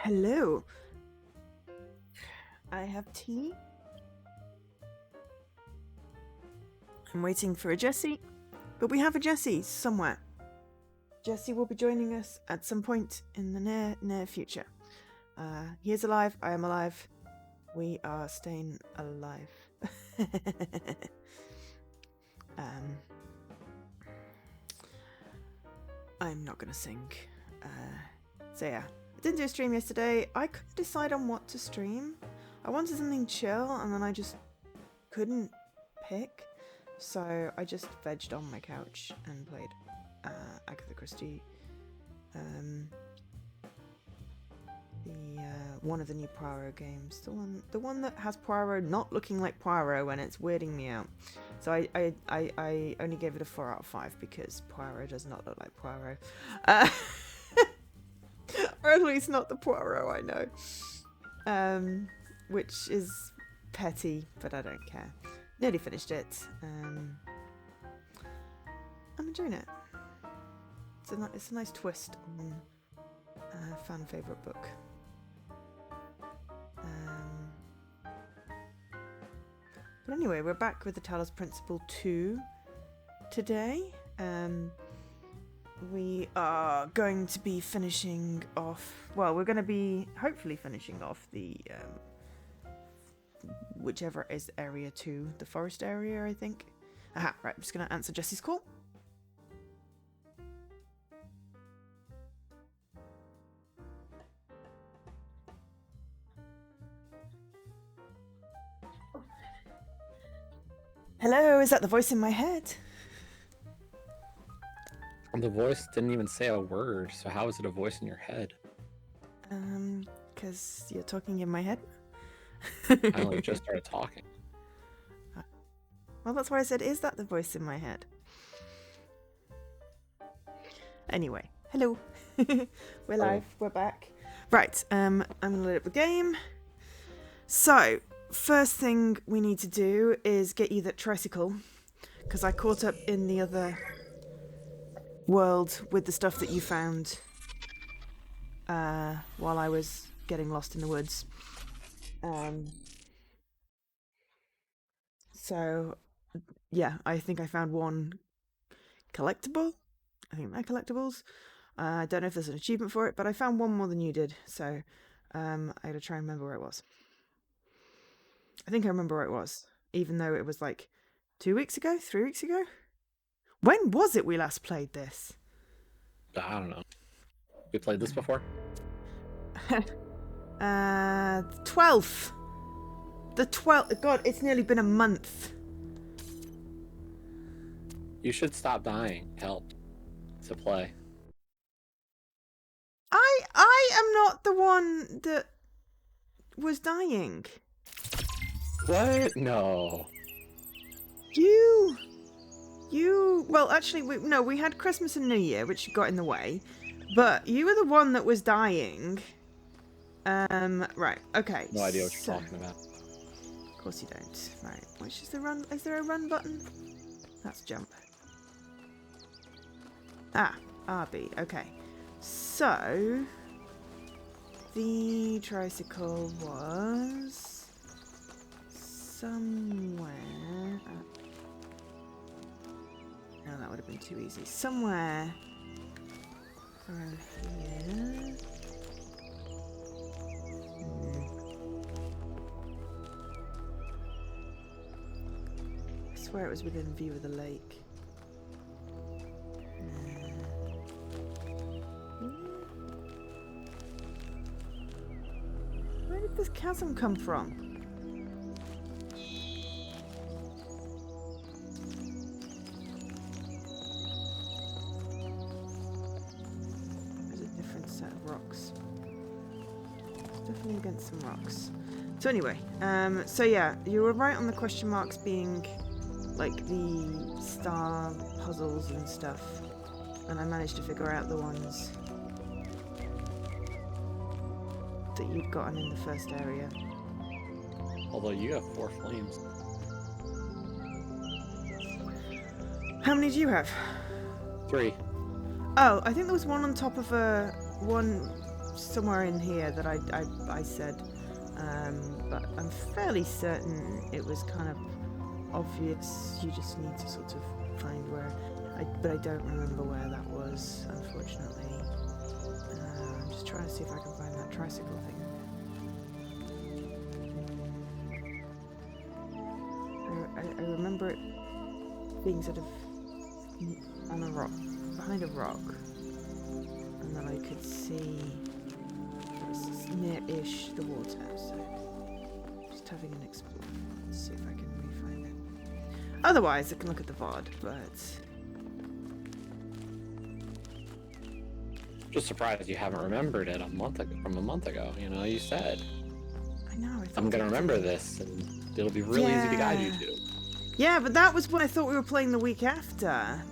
Hello. I have tea. I'm waiting for a Jessie, but we have a Jessie somewhere. Jessie will be joining us at some point in the near future. He is alive. I am alive. We are staying alive. I'm not gonna sing. So yeah, I didn't do a stream yesterday. I couldn't decide on what to stream. I wanted something chill, and then I just couldn't pick. So I just vegged on my couch and played Agatha Christie. One of the new Poirot games, the one that has Poirot not looking like Poirot, and it's weirding me out. So I only gave it a 4 out of 5 because Poirot does not look like Poirot, or at least not the Poirot I know, which is petty, but I don't care. Nearly finished it. I'm enjoying it. It's a nice twist on a fan favourite book. But anyway, we're back with the Talos Principle 2 today. We are going to be finishing off... Well, we're going to be hopefully finishing off the... whichever is Area 2. The forest area, I think. Aha, right, I'm just going to answer Jessie's call. Hello, is that the voice in my head? The voice didn't even say a word, so how is it a voice in your head? Because you're talking in my head. I only just started talking. Well, that's why I said, is that the voice in my head? Anyway, hello. We're live, we're back. Right, I'm gonna load up the game. So, first thing we need to do is get you that tricycle, because I caught up in the other world with the stuff that you found while I was getting lost in the woods. So, yeah, I think I found one collectible. I think they're collectibles. I don't know if there's an achievement for it, but I found one more than you did, so I gotta try and remember where it was. I think I remember where it was, even though it was like 2 weeks ago, 3 weeks ago? When was it we last played this? I don't know. We played this before? 12th. The 12th. God, it's nearly been a month. You should stop dying. Help. To play. I am not the one that was dying. What? No. Well, actually, we had Christmas and New Year, which got in the way, but you were the one that was dying. Right, okay. No idea what you're talking about. Of course you don't. Right, which is the run? Is there a run button? That's jump. Ah, RB, okay. So, the tricycle was somewhere... No, that would have been too easy. Somewhere around here. I swear it was within view of the lake. Where did this chasm come from? Rocks. It's definitely against some rocks. So anyway, so yeah, you were right on the question marks being like the star puzzles and stuff, and I managed to figure out the ones that you'd gotten in the first area. Although you have 4 flames. How many do you have? 3. Oh, I think there was one on top of one somewhere in here that I said, but I'm fairly certain it was kind of obvious. You just need to sort of find where. But I don't remember where that was, unfortunately. I'm just trying to see if I can find that tricycle thing. I remember it being sort of on a rock, behind a rock, and then I could see it was near-ish the water, so just having an explore. Let's see if I can re-find it. Otherwise, I can look at the VOD, but... Just surprised you haven't remembered it from a month ago. You know, you said. I know, I'm gonna remember this, and it'll be really easy to guide you to. Yeah, but that was when I thought we were playing the week after.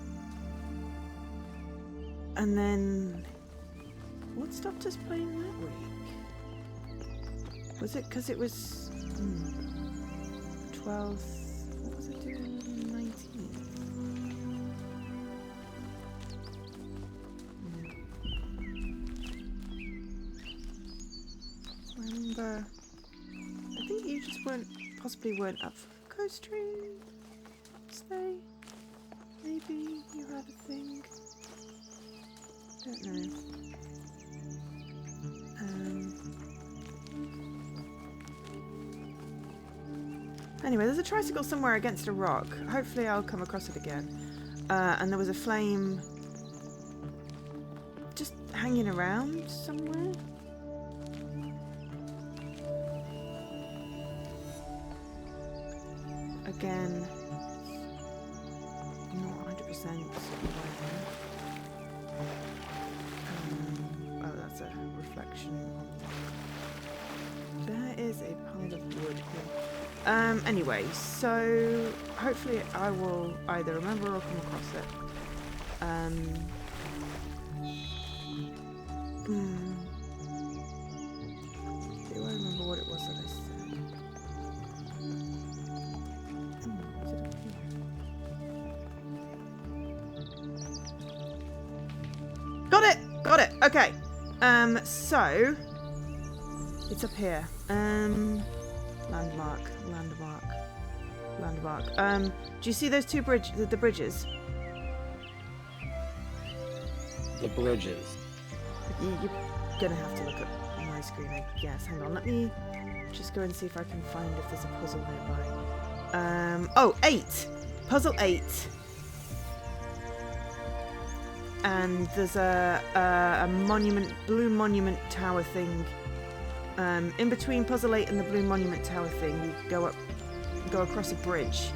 And then... What stopped us playing that week? Was it because it was... 12th... What was I doing? 19th? I remember... I think you just possibly weren't up for Coast Stream. Stay. Maybe you had a thing. Don't know. Anyway, there's a tricycle somewhere against a rock. Hopefully I'll come across it again. And there was a flame just hanging around somewhere. Again, not 100% certain. Oh, that's a reflection. There is a pile of wood here. Anyway, so hopefully I will either remember or come across it. Do I remember what it was that I said? Is it up here? Got it! Got it! Okay. So it's up here. Landmark. Do you see those two the bridges? The bridges. You're gonna have to look at my screen, I guess. Hang on, let me just go and see if I can find if there's a puzzle nearby. Oh, 8! Puzzle 8. And there's a blue monument tower thing. In between puzzle 8 and the blue monument tower thing, you go across a bridge,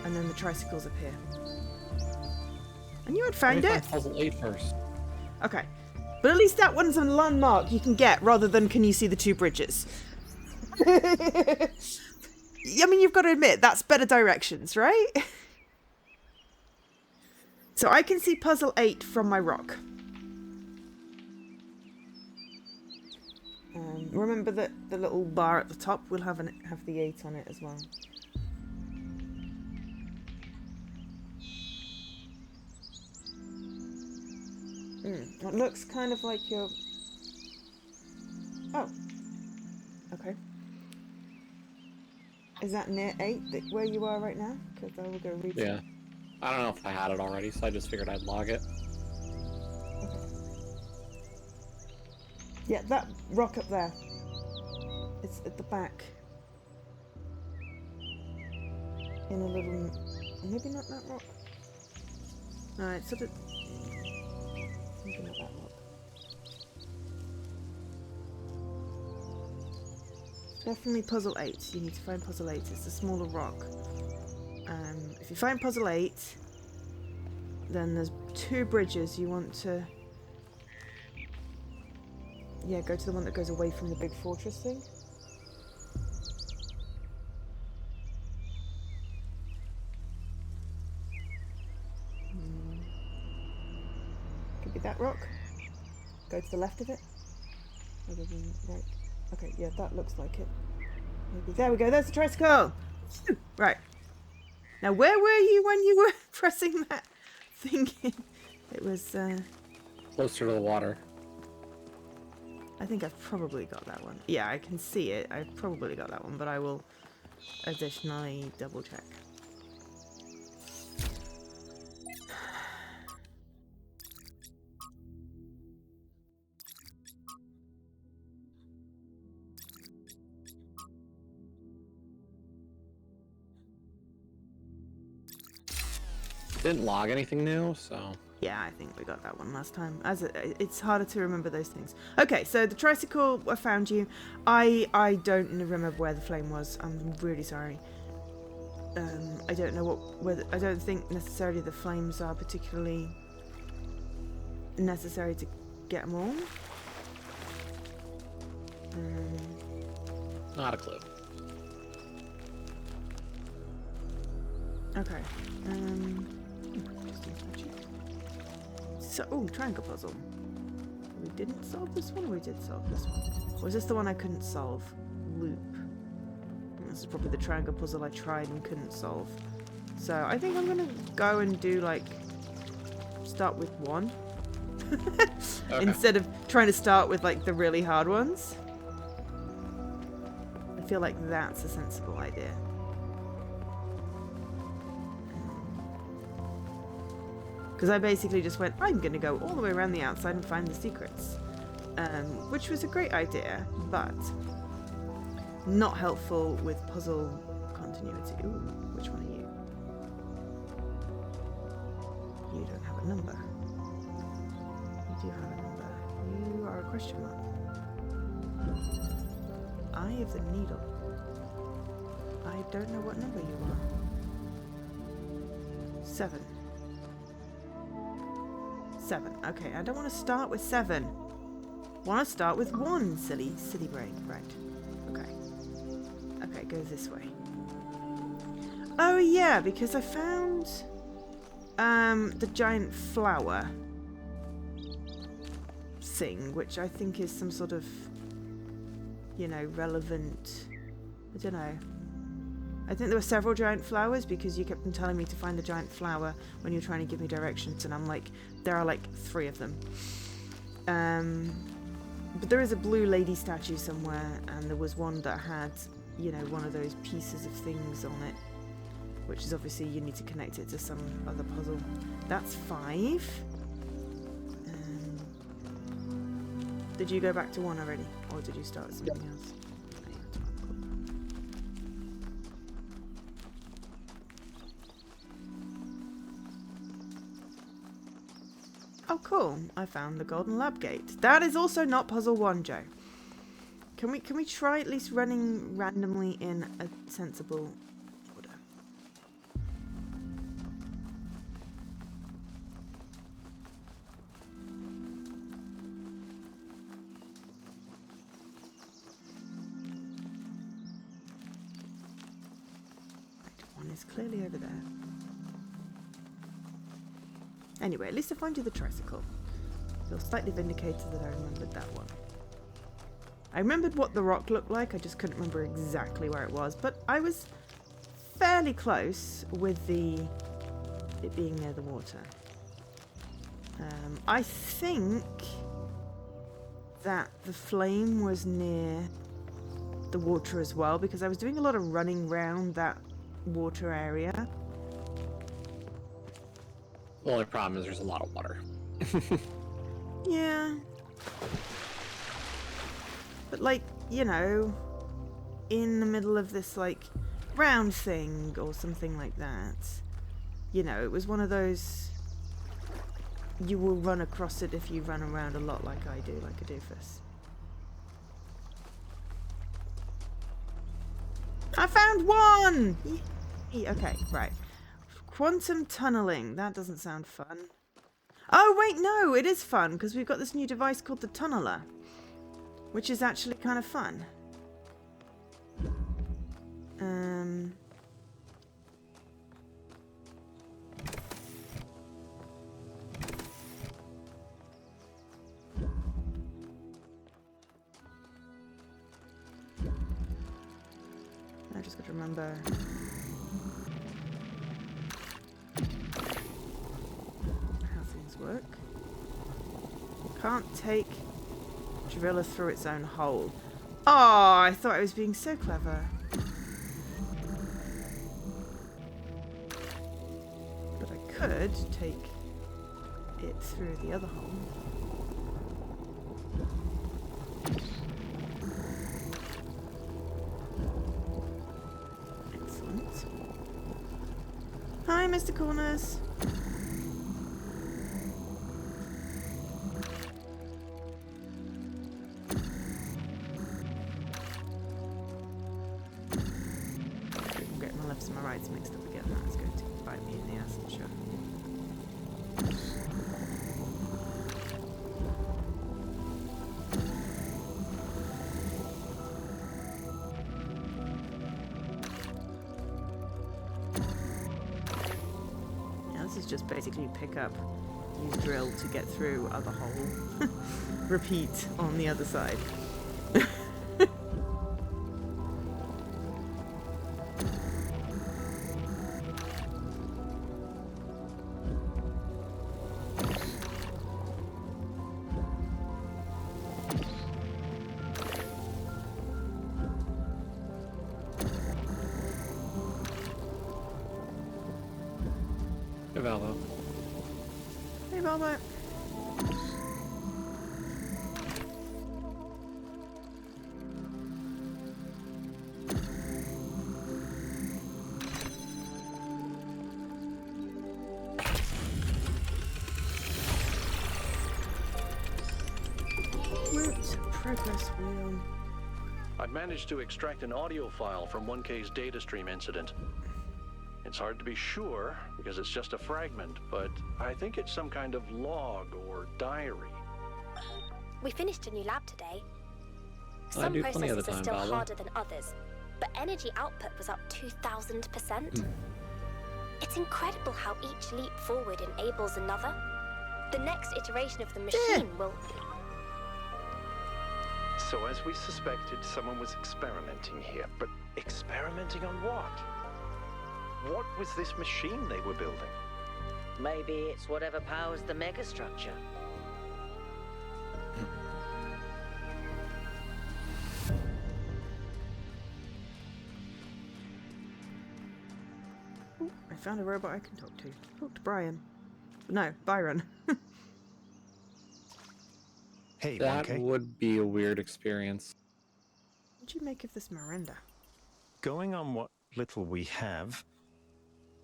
and then the tricycles appear. And you had found it. Puzzle 8 first. Okay, but at least that one's a landmark you can get rather than can you see the two bridges. I mean, you've got to admit that's better directions, right? So I can see puzzle 8 from my rock. Remember that the little bar at the top will have the 8 on it as well. It looks kind of like you're... Oh. Okay. Is that near 8 where you are right now? Because I will go read Yeah. I don't know if I had it already, so I just figured I'd log it. Okay. Yeah, that rock up there. It's at the back. In a little... Maybe not that rock. No, it's sort of... Maybe not that rock. Definitely puzzle 8. You need to find puzzle 8. It's a smaller rock. If you find puzzle 8, then there's 2 bridges you want to... Yeah, go to the one that goes away from the big fortress thing. Could be that rock. Go to the left of it. Rather than right. Okay, yeah, that looks like it. Maybe. There we go, there's the tricycle! Right. Now, where were you when you were pressing that thing in? It was, Closer to the water. I think I've probably got that one. Yeah, I can see it. I've probably got that one, but I will additionally double check. Didn't log anything new, so. Yeah, I think we got that one last time. It's harder to remember those things. Okay, so the tricycle, I found you. I don't remember where the flame was. I'm really sorry. I don't know I don't think necessarily the flames are particularly necessary to get them all. Not a clue. Okay. So, oh, triangle puzzle. We didn't solve this one, or we did solve this one? Or was this the one I couldn't solve? Loop. This is probably the triangle puzzle I tried and couldn't solve. So I think I'm gonna go and do like start with one. Okay. Instead of trying to start with like the really hard ones. I feel like that's a sensible idea. Because I basically just went, I'm going to go all the way around the outside and find the secrets. Which was a great idea, but not helpful with puzzle continuity. Ooh, which one are you? You don't have a number. You do have a number. You are a question mark. Eye of the needle. I don't know what number you are. 7. 7. Okay, I don't want to start with 7. I want to start with 1, silly brain. Right. Okay. Okay, it goes this way. Oh yeah, because I found the giant flower thing, which I think is some sort of, you know, relevant. I don't know. I think there were several giant flowers because you kept on telling me to find the giant flower when you were trying to give me directions, and I'm like, there are like 3 of them. But there is a blue lady statue somewhere, and there was one that had, you know, one of those pieces of things on it, which is obviously you need to connect it to some other puzzle. That's 5. Did you go back to 1 already, or did you start something else? Oh, cool. I found the golden lab gate. That is also not puzzle 1, Joe. Can we try at least running randomly in a sensible order? Right, 1 is clearly over there. Anyway, at least I found you the tricycle. I feel slightly vindicated that I remembered that one. I remembered what the rock looked like, I just couldn't remember exactly where it was, but I was fairly close with it being near the water. I think that the flame was near the water as well, because I was doing a lot of running around that water area. The only problem is there's a lot of water. Yeah. But like, you know, in the middle of this like round thing or something like that, you know, it was one of those, you will run across it if you run around a lot like I do, like a doofus. I found 1! Yay. Okay, right. Quantum tunneling. That doesn't sound fun. Oh, wait, no, it is fun, because we've got this new device called the tunneler, which is actually kind of fun. I just got to remember. Work. Can't take Driller through its own hole. Oh, I thought I was being so clever. But I could take it through the other hole. Excellent. Hi, Mr. Corners. I'm getting my lefts and my rights mixed up again. That's going to bite me in the ass, I'm sure. This is just basically pick up, use drill to get through other hole. Repeat on the other side. Hey, Valvo. Hey, Valvo. Root progress wheel. I've managed to extract an audio file from 1K's data stream incident. It's hard to be sure because it's just a fragment, but I think it's some kind of log or diary. We finished a new lab today. I Some do plenty of the processes are time, still Valvo. harder than others, but energy output was up 2,000%. It's incredible how each leap forward enables another. The next iteration of the machine will... So as we suspected, someone was experimenting here. But experimenting on what? What was this machine they were building? Maybe it's whatever powers the megastructure. Ooh, I found a robot I can talk to. Talk to Brian. No, Byron. Hey, That 1K. would be a weird experience. What do you make of this Miranda? Going on what little we have,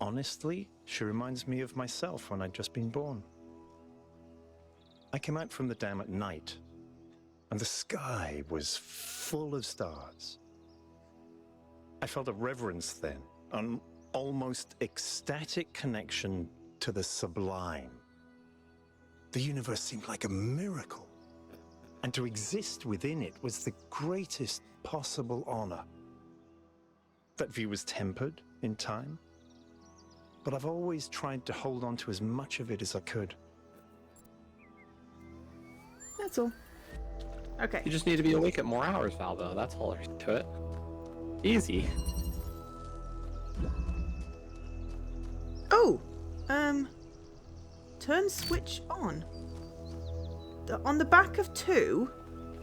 honestly, she reminds me of myself when I'd just been born. I came out from the dam at night, and the sky was full of stars. I felt a reverence then, an almost ecstatic connection to the sublime. The universe seemed like a miracle, and to exist within it was the greatest possible honor. That view was tempered in time, but I've always tried to hold on to as much of it as I could. That's all. Okay. You just need to be awake at more hours, Valvo. That's all there is to it. Easy. Oh! Turn switch on. On the back of 2,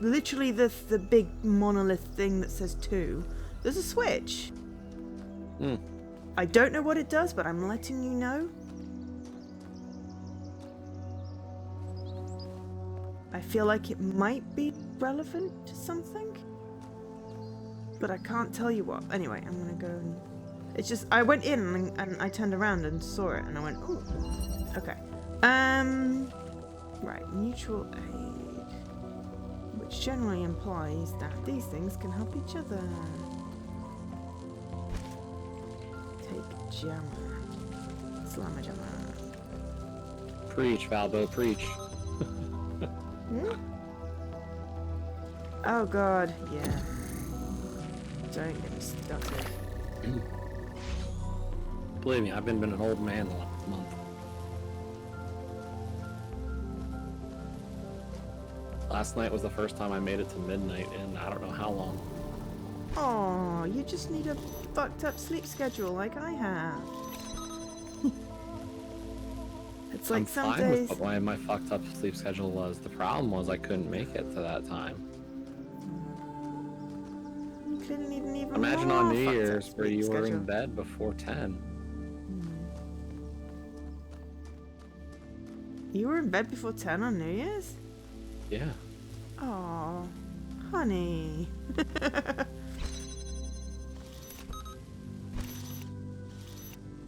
literally the big monolith thing that says 2, there's a switch. I don't know what it does, but I'm letting you know. I feel like it might be relevant to something, but I can't tell you what. Anyway, I'm gonna go and... It's just, I went in and I turned around and saw it and I went, ooh. Okay. Right, mutual aid. Which generally implies that these things can help each other. Take jammer. Slammer jammer. Preach, Valvo, preach. Oh god, yeah. Don't get me started. Believe me, I've been an old man the last month. Last night was the first time I made it to midnight in I don't know how long. Oh, you just need a fucked up sleep schedule like I have. It's like I'm some fine with days. what my fucked up sleep schedule was. The problem was I couldn't make it to that time. You clearly need an even Imagine more on New fucked up Year's where sleep you were schedule. in bed before 10. You were in bed before 10 on New Year's? Yeah. Oh, honey.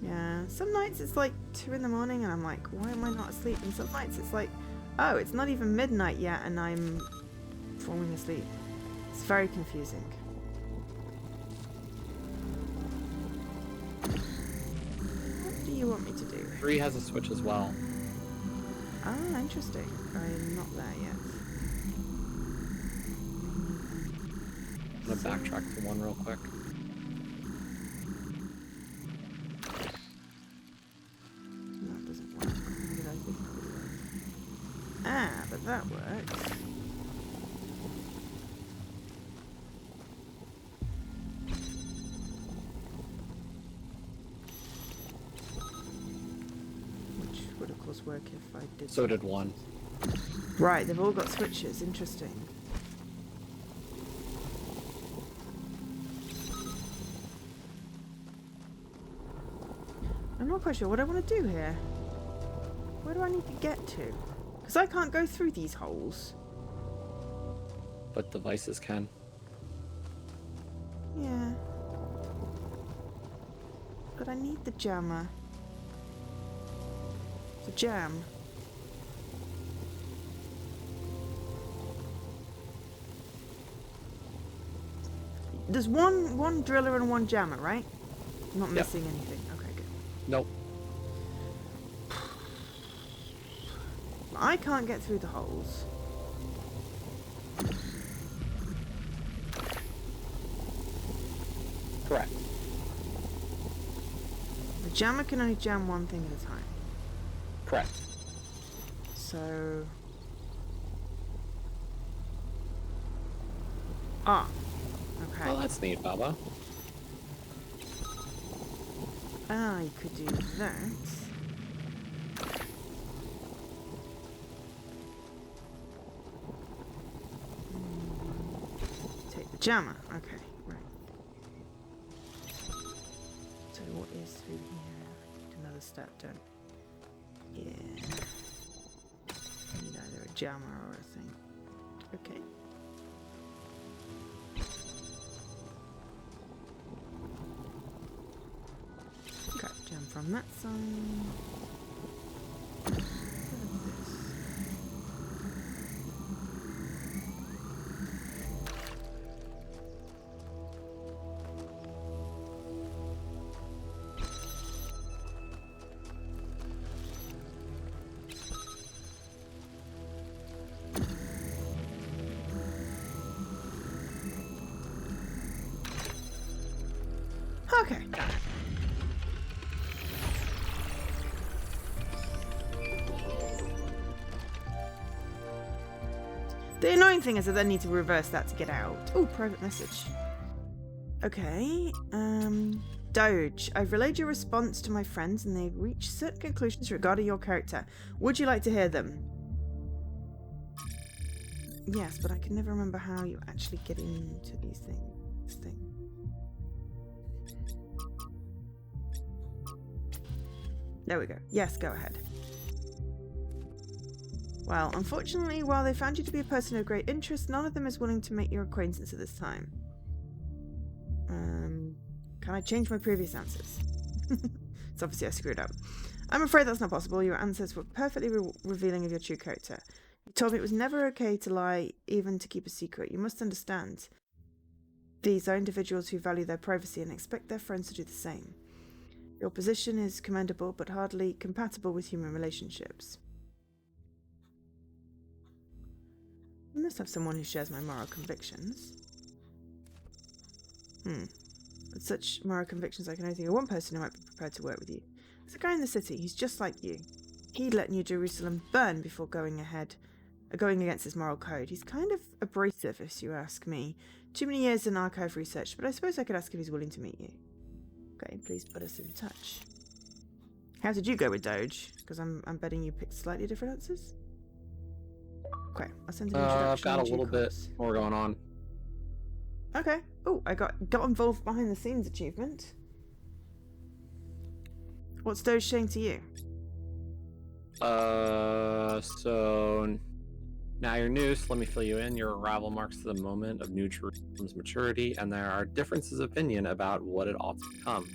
Yeah, some nights it's like 2 in the morning and I'm like, why am I not asleep? And some nights it's like, oh, it's not even midnight yet and I'm falling asleep. It's very confusing. What do you want me to do? 3 has a switch as well. Ah, interesting. I'm not there yet. I'm gonna backtrack to 1 real quick. That doesn't work. What did I think that would work? Ah, but that works. Which would of course work if I did. So did 1. Right, they've all got switches. Interesting. I'm not quite sure what I want to do here. Where do I need to get to? Because I can't go through these holes. But devices can. Yeah. But I need the jammer. The jam. There's one driller and 1 jammer, right? I'm not Yep. missing anything. Okay, good. Nope. I can't get through the holes. Correct. The jammer can only jam 1 thing at a time. Correct. So... Ah. Okay. Well, that's neat, Baba. Ah, you could do that. Take the jammer. Okay, right. So what is through here? Another step, don't. Yeah. Need either a jammer or a thing. Okay. Okay, jam from that side. What is this? Okay. The annoying thing is I then need to reverse that to get out. Oh, private message. Okay, Doge, I've relayed your response to my friends and they've reached certain conclusions regarding your character. Would you like to hear them? Yes, but I can never remember how you actually get into these things. This thing. There we go. Yes, go ahead. Well, unfortunately, while they found you to be a person of great interest, none of them is willing to make your acquaintance at this time. Can I change my previous answers? It's obviously I screwed up. I'm afraid that's not possible. Your answers were perfectly revealing of your true character. You told me it was never okay to lie, even to keep a secret. You must understand. These are individuals who value their privacy and expect their friends to do the same. Your position is commendable, but hardly compatible with human relationships. You must have someone who shares my moral convictions. With such moral convictions, I can only think of one person who might be prepared to work with you. There's a guy in the city. He's just like you. He'd let New Jerusalem burn before going against his moral code. He's kind of abrasive, if you ask me. Too many years in archive research, but I suppose I could ask if he's willing to meet you. Okay, please put us in touch. How did you go with Doge? Because I'm betting you picked slightly different answers. Okay, I'll send an introduction. I've got a in due little bit course. more going on. Okay. Oh, I got involved behind the scenes achievement. What's Doge saying to you? So now you're new, so let me fill you in. Your arrival marks the moment of New Jerusalem's maturity, and there are differences of opinion about what it ought to become.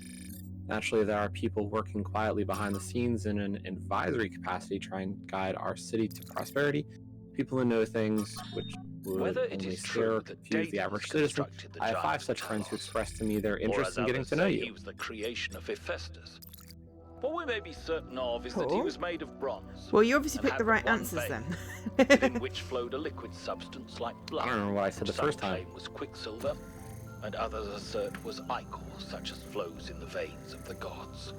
Naturally, there are people working quietly behind the scenes in an advisory capacity trying to guide our city to prosperity. People who know things which would Whether it only is scare or true that confuse the Daedalus average citizen. constructed the I have 5 giant such friends who Talos, expressed to me their or interest as in getting others to know say, you. he was the creation of Hephaestus. What we may be certain of is that he Cool. was made of bronze. Well, you obviously and picked had the but right one answers vein, then. within which flowed a liquid substance like blood. I don't remember what I said which the first some time. claim was quicksilver, and others assert was ichor, such as flows in the veins of the gods.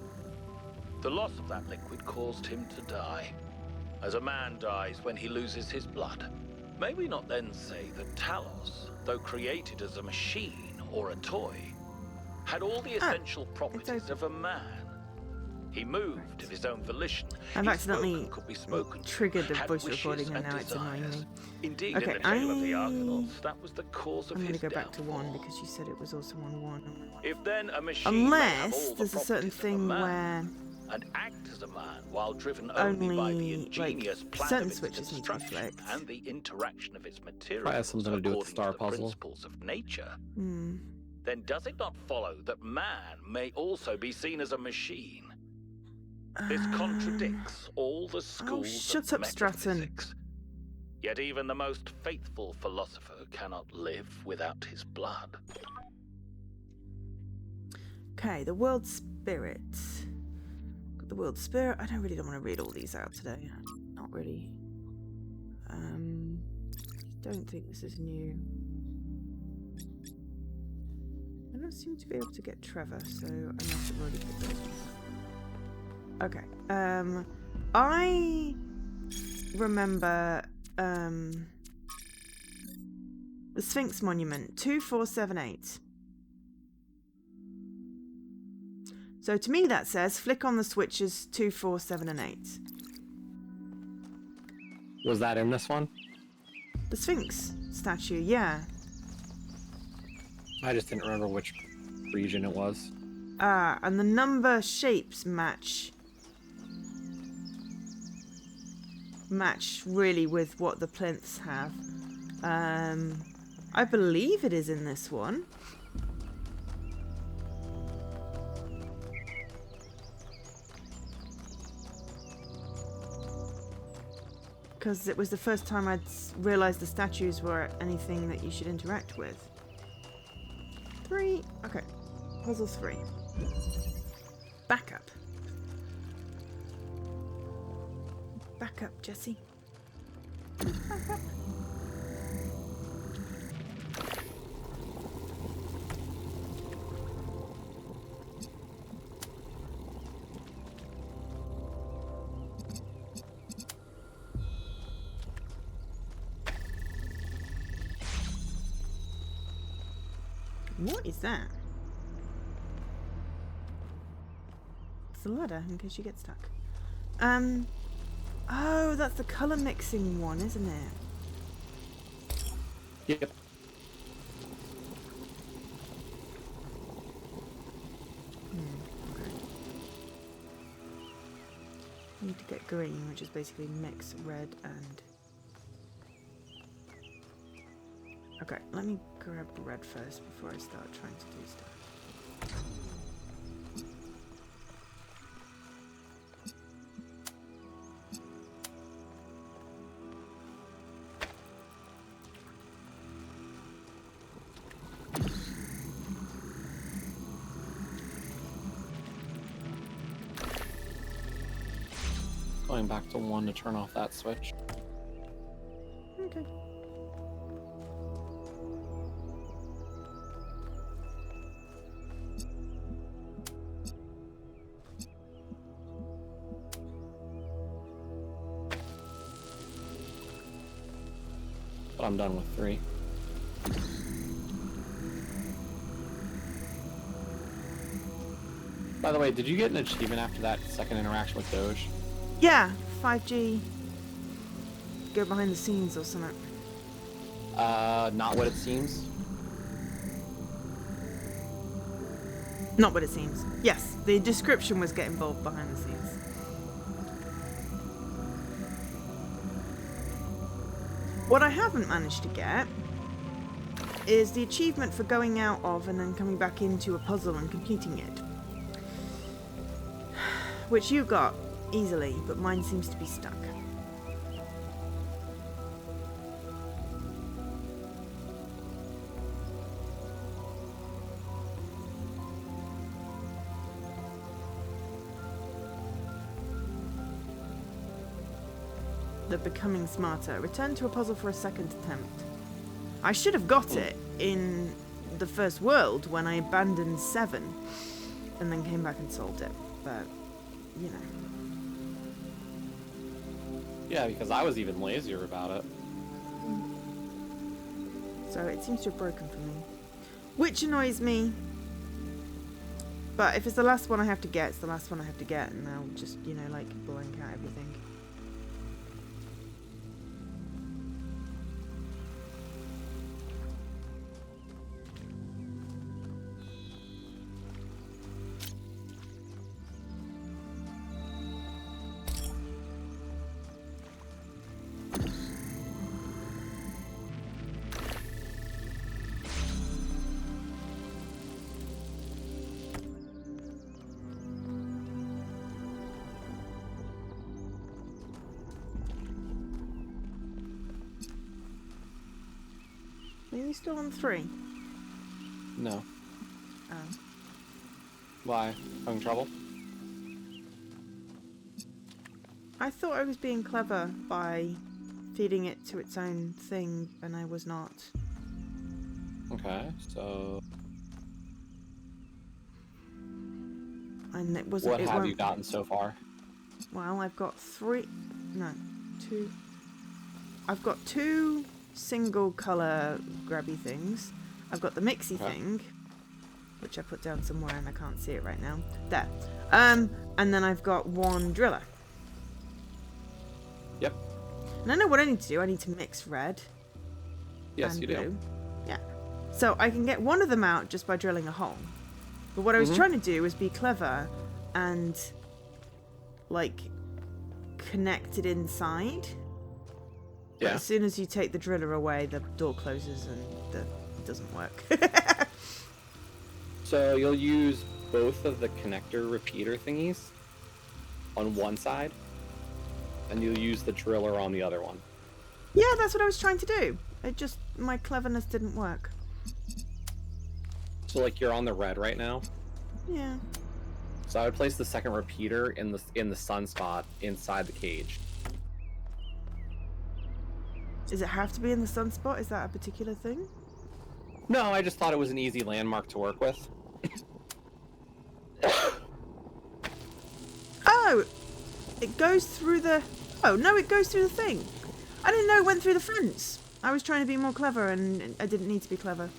The loss of that liquid caused him to die, as a man dies when he loses his blood. May we not then say that Talos, though created as a machine or a toy, had all the essential properties of a man? He moved of his own volition. I've He accidentally spoke and could be spoken to, triggered the had voice wishes recording and and now it's annoying desires. me. Indeed, Okay, in the tale of the Argonauts, that was the cause of I'm going his to go back to downfall. 1 because you said it was also on 1. If then a machine may have Unless all the there's a certain properties of thing man, where and act as a man while driven only by the only ingenious plan certain of its switches need to be construction flicked. and the interaction of its materials Probably has something to do with the according star puzzle. principles of nature, Hmm. then does it not follow that man may also be seen as a machine? This contradicts all the schools shut of up, Stratton. metaphysics. Yet even the most faithful philosopher cannot live without his blood. Okay, the world spirit. Got the world spirit. I don't want to read all these out today. Not really. Don't think this is new. I don't seem to be able to get Trevor, so I must have already put those ones. Okay. I remember the Sphinx Monument 2478. So to me that says flick on the switches 2, 4, 7, and 8. Was that in this one? The Sphinx statue, yeah. I just didn't remember which region it was. And the number shapes match really with what the plinths have. I believe it is in this one. Because it was the first time I'd realised the statues were anything that you should interact with. 3. Okay. Puzzle 3. Backup. Backup, Jesse. Backup. What is that? It's a ladder in case you get stuck. Oh, that's the colour mixing one, isn't it? Yep. Okay. Need to get green, which is basically mix red and... Okay, let me grab red first before I start trying to do stuff. Going back to 1 to turn off that switch. Okay. But I'm done with 3. By the way, did you get an achievement after that second interaction with Doge? Yeah, 5G. Go behind the scenes or something. Not what it seems. Not what it seems. Yes, the description was get involved behind the scenes. What I haven't managed to get is the achievement for going out of and then coming back into a puzzle and completing it. Which you got easily, but mine seems to be stuck. The becoming smarter. Return to a puzzle for a second attempt. I should have got it in the first world when I abandoned 7 and then came back and solved it, but you know. Yeah, because I was even lazier about it. So it seems to have broken for me, which annoys me. But if it's the last one I have to get, it's the last one I have to get, and I'll just, you know, like blank out everything. Are you still on 3? No. Oh. Why? Having trouble? I thought I was being clever by feeding it to its own thing, and I was not. Okay, so And it wasn't. what it have won't, you gotten so far? Well, I've got 3. No, 2. I've got 2 single color grabby things. I've got the mixy thing, which I put down somewhere and I can't see it right now. There. And then I've got 1 driller. Yep. And I know what I need to do. I need to mix red Yes, and you blue. do. Yeah. So I can get one of them out just by drilling a hole. But what I was trying to do was be clever and like connect it inside. But Yeah. as soon as you take the driller away, the door closes and it doesn't work. So you'll use both of the connector repeater thingies on one side, and you'll use the driller on the other one. Yeah, that's what I was trying to do. My cleverness didn't work. So like you're on the red right now. Yeah. So I would place the second repeater in the sunspot inside the cage. Does it have to be in the sunspot? Is that a particular thing? No, I just thought it was an easy landmark to work with. Oh! It goes through the... Oh, no, it goes through the thing. I didn't know it went through the fence. I was trying to be more clever and I didn't need to be clever.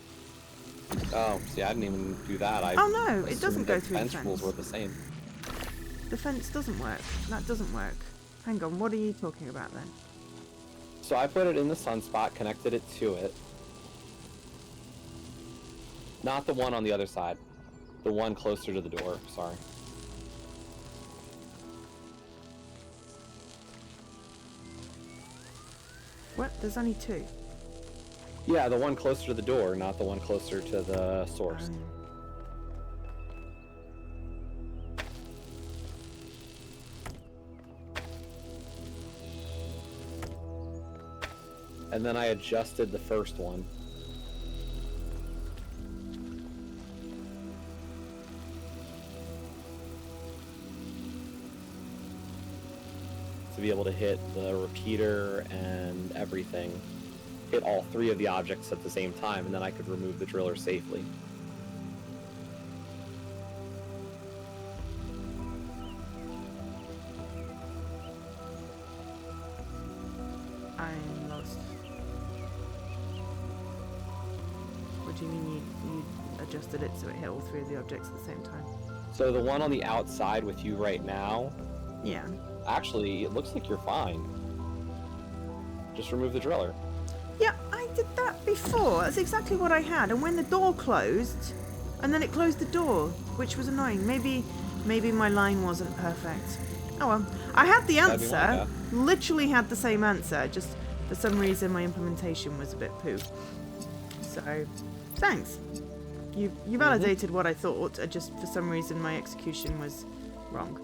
Oh, see, I didn't even do that. Oh, no, it doesn't assumed go that through the fence rules fence. were the same. The fence doesn't work. That doesn't work. Hang on, what are you talking about then? So I put it in the sunspot, connected it to it. Not the one on the other side. The one closer to the door, sorry. What? There's only 2. Yeah, the one closer to the door, not the one closer to the source. And then I adjusted the first one. To be able to hit the repeater and everything. Hit all 3 of the objects at the same time, and then I could remove the driller safely. I'm lost. What do you mean you adjusted it so it hit all 3 of the objects at the same time? So the one on the outside with you right now, Yeah. actually, it looks like you're fine. Just remove the driller. Yeah, I did that before. That's exactly what I had. And when the door closed, and then it closed the door, which was annoying. Maybe my line wasn't perfect. Oh well. I had the That'd be my answer. bad. Literally had the same answer. Just for some reason my implementation was a bit poo. So, thanks. You validated what I thought. Just for some reason my execution was wrong.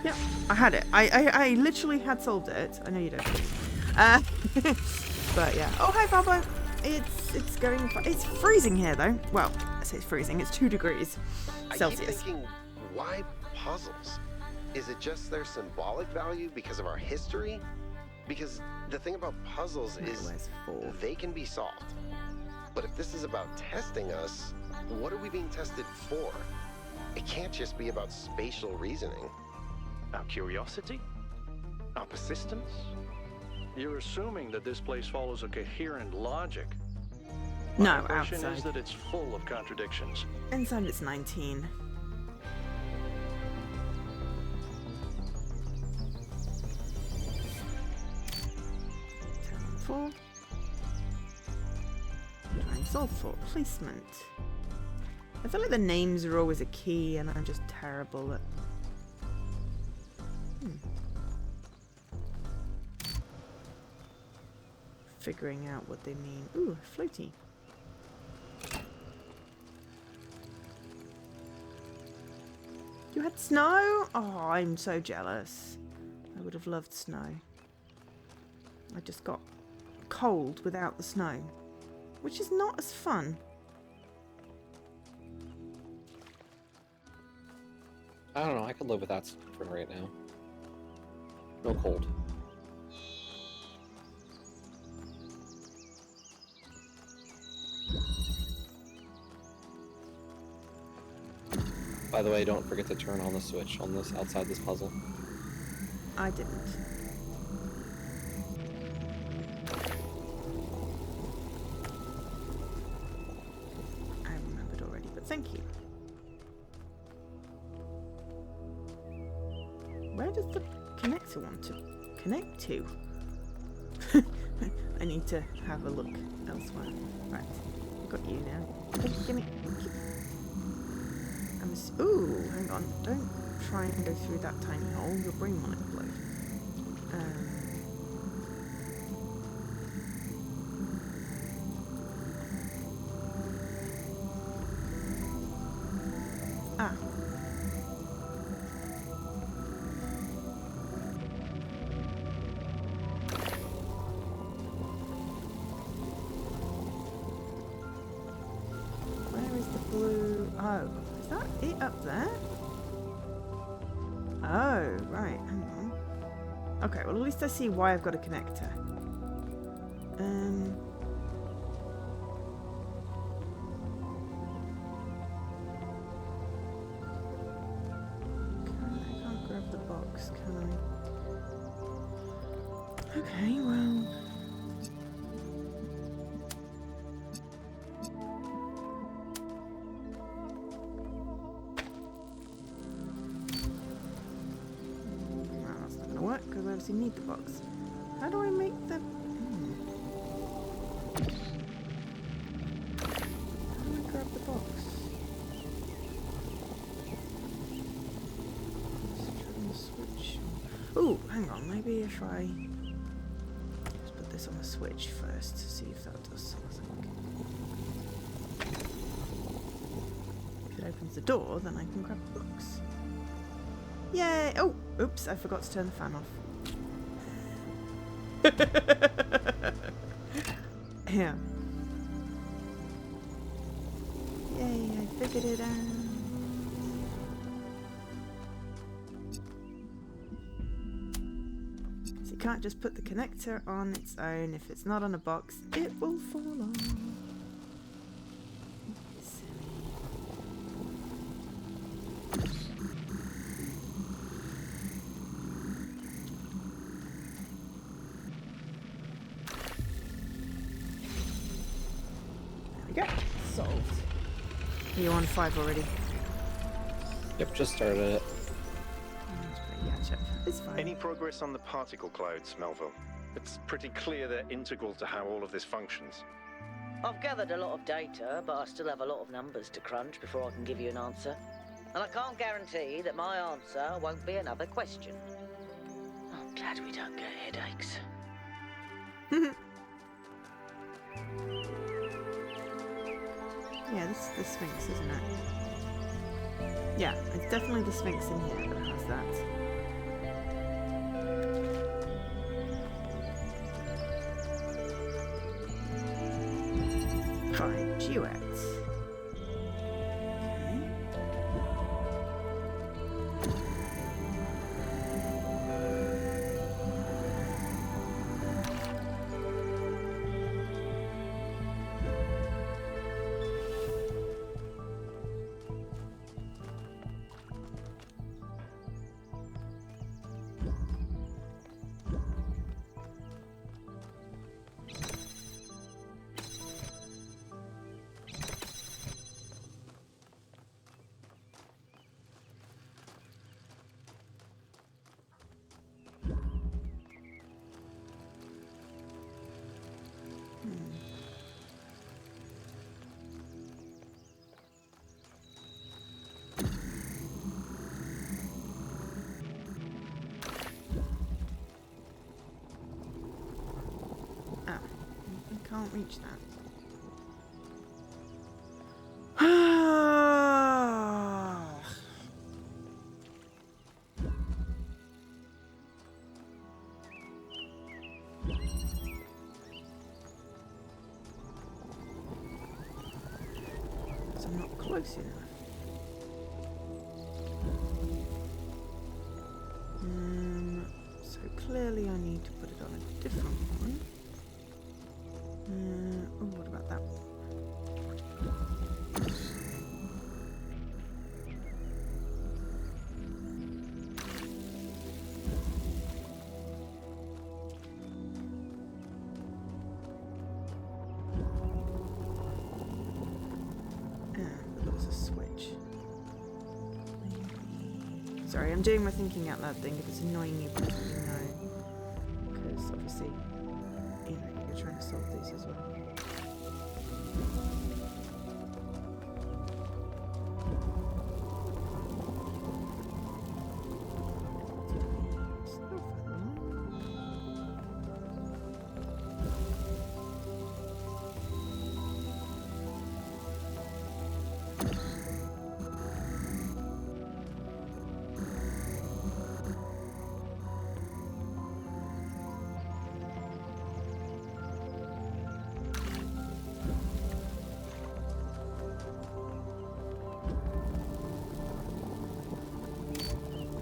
Yep, I had it. I literally had solved it. I know you don't. But yeah. Oh, hi, Baba. It's going. It's freezing here, though. Well, I say it's freezing. It's 2 degrees Celsius. I keep thinking, why puzzles? Is it just their symbolic value because of our history? Because the thing about puzzles is Where's 4? they can be solved. But if this is about testing us, what are we being tested for? It can't just be about spatial reasoning. Our curiosity? Our persistence? You're assuming that this place follows a coherent logic. No, My impression outside. is that it's full of contradictions. Inside it's 19. Turn 4. Trying solve 4. Placement. I feel like the names are always a key and I'm just terrible at... figuring out what they mean. Ooh, floaty. You had snow? Oh, I'm so jealous. I would have loved snow. I just got cold without the snow, which is not as fun. I don't know. I could live without for right now. No cold. By the way, don't forget to turn on the switch on this outside this puzzle. I didn't. I remembered already, but thank you. Where does the connector want to connect to? I need to have a look elsewhere. Right, got you now. Gimme. Ooh, hang on. Don't try and go through that tiny hole. Your brain will explode. Ah. Where is the blue? Oh. Is that it up there? Oh, right. Hang on. Okay, well at least I see why I've got a connector. I can't grab the box, can I? Okay, well... because I obviously need the box. How do I make the... How do I grab the box? Let's try and switch. Ooh, hang on. Maybe if I just put this on the switch first to see if that does something. If it opens the door, then I can grab the box. Yay! Oh! Oops, I forgot to turn the fan off. Yeah. Yay, I figured it out. So you can't just put the connector on its own. If it's not on a box, it will fall off. Are you on 5 already? Yep, just started it. Yeah, check. It's fine. Any progress on the particle clouds, Melville? It's pretty clear they're integral to how all of this functions. I've gathered a lot of data, but I still have a lot of numbers to crunch before I can give you an answer. And I can't guarantee that my answer won't be another question. I'm glad we don't get headaches. Yeah, this is the Sphinx, isn't it? Yeah, it's definitely the Sphinx in here that has that. Fine, duets. Oh, I can't reach that. So I'm not close enough. So clearly I need to put it on a different one. Oh, what about that one? And there was a switch. Sorry, I'm doing my thinking out loud thing. If it's annoying you, please let me know. Because obviously, you know, you're trying to solve these as well.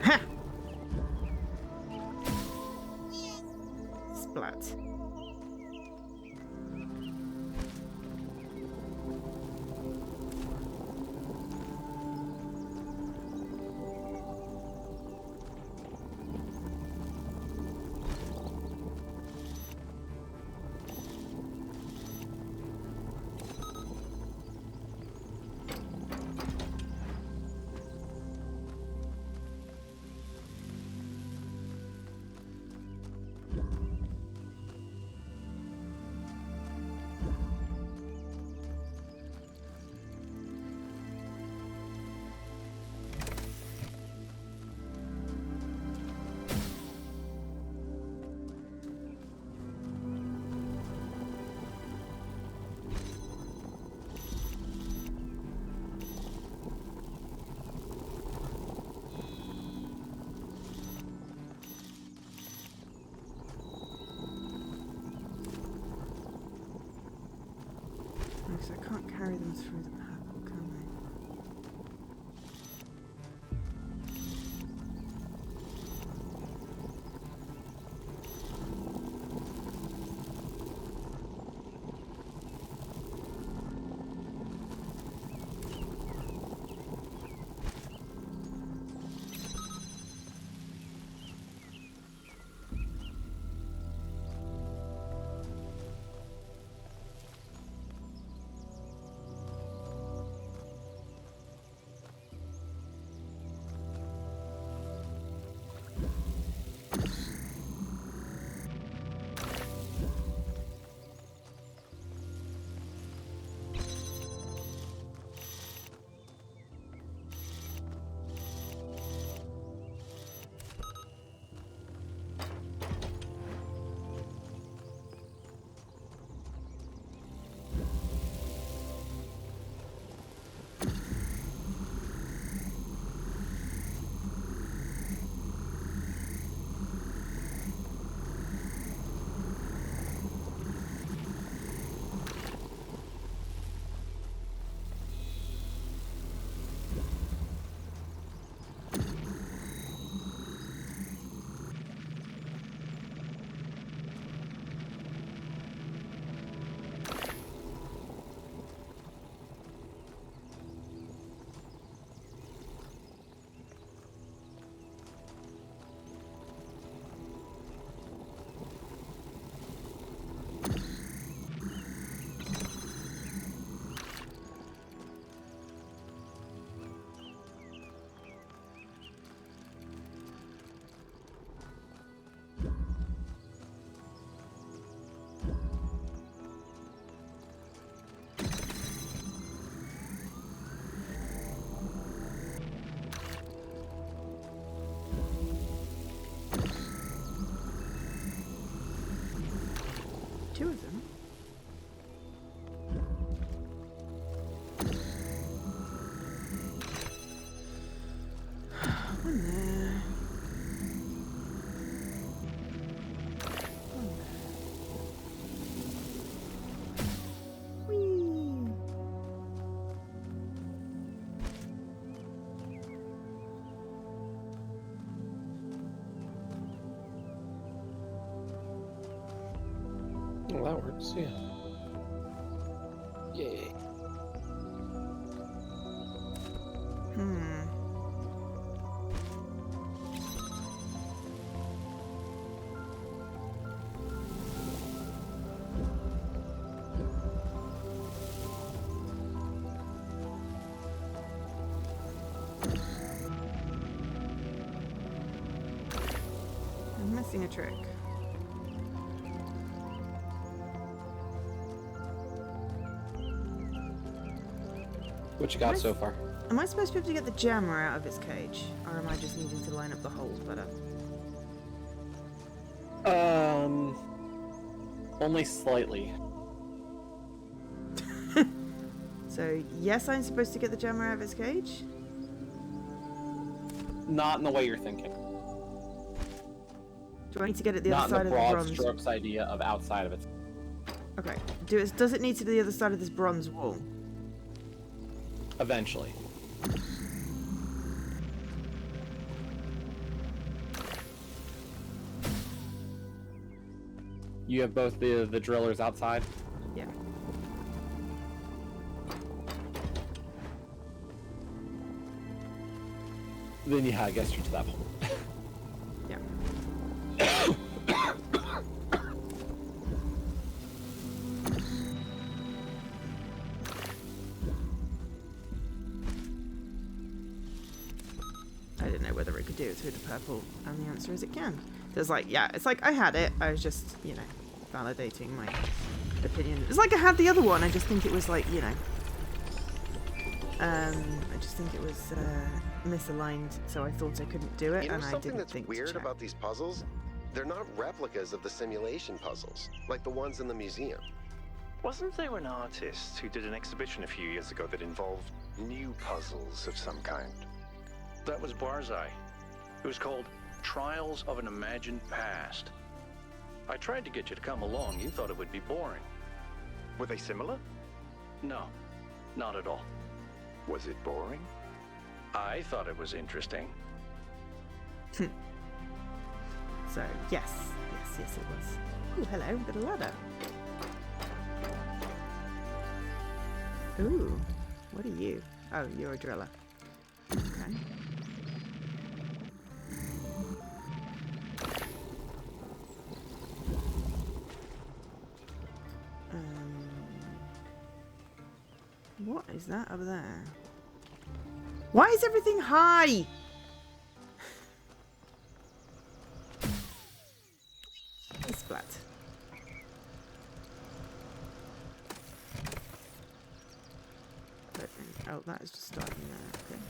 Ha! Splat. Because I can't carry them through the purple, can they? That works, yeah. Yay. I'm missing a trick. What you got so far? Am I supposed to be able to get the jammer out of its cage? Or am I just needing to line up the holes better? Only slightly. So, yes, I'm supposed to get the jammer out of its cage? Not in the way you're thinking. Do I need to get it the Not other side in of the the broad bronze? strokes idea of outside of it. Okay. Does it need to be the other side of this bronze wall? Eventually. You have both the drillers outside? Yeah. Then yeah, I guess you're to that point. Yeah. I didn't know whether it could do it through the purple, and the answer is it can. So it's like, yeah, it's like I had it. I was just, you know, validating my opinion. It's like I had the other one. I just think it was like, you know, I just think it was misaligned, so I thought I couldn't do it, You know and I something didn't that's think to weird check. about these puzzles? They're not replicas of the simulation puzzles, like the ones in the museum. Wasn't there an artist who did an exhibition a few years ago that involved new puzzles of some kind? That was Barzai. It was called Trials of an Imagined Past. I tried to get you to come along. You thought it would be boring. Were they similar? No, not at all. Was it boring? I thought it was interesting. So, yes, it was. Ooh, hello, got a ladder. Ooh, what are you? Oh, you're a driller. Okay. What is that over there? Why is everything high? Splat. Oh, that is just starting there. Okay.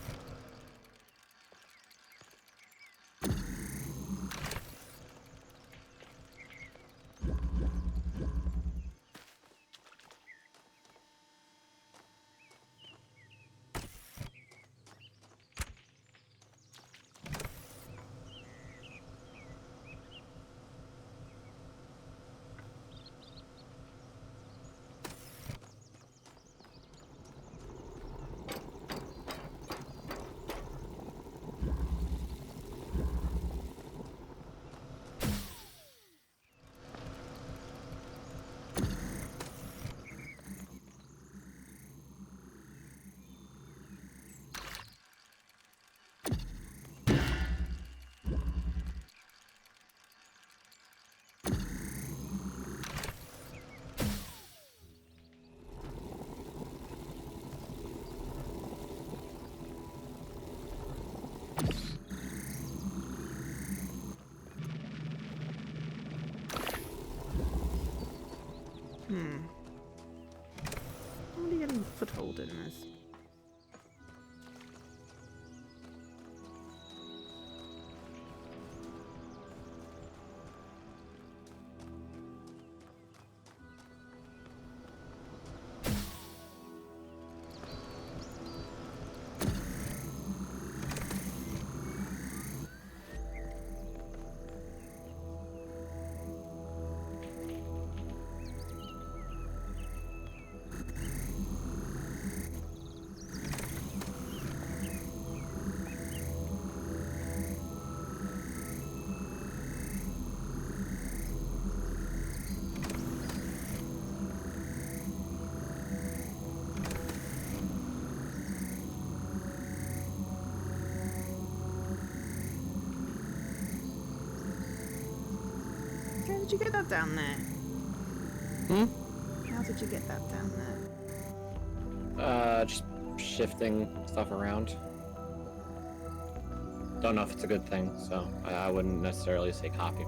did you get that down there? How did you get that down there? Just shifting stuff around. Don't know if it's a good thing, so I wouldn't necessarily say copy.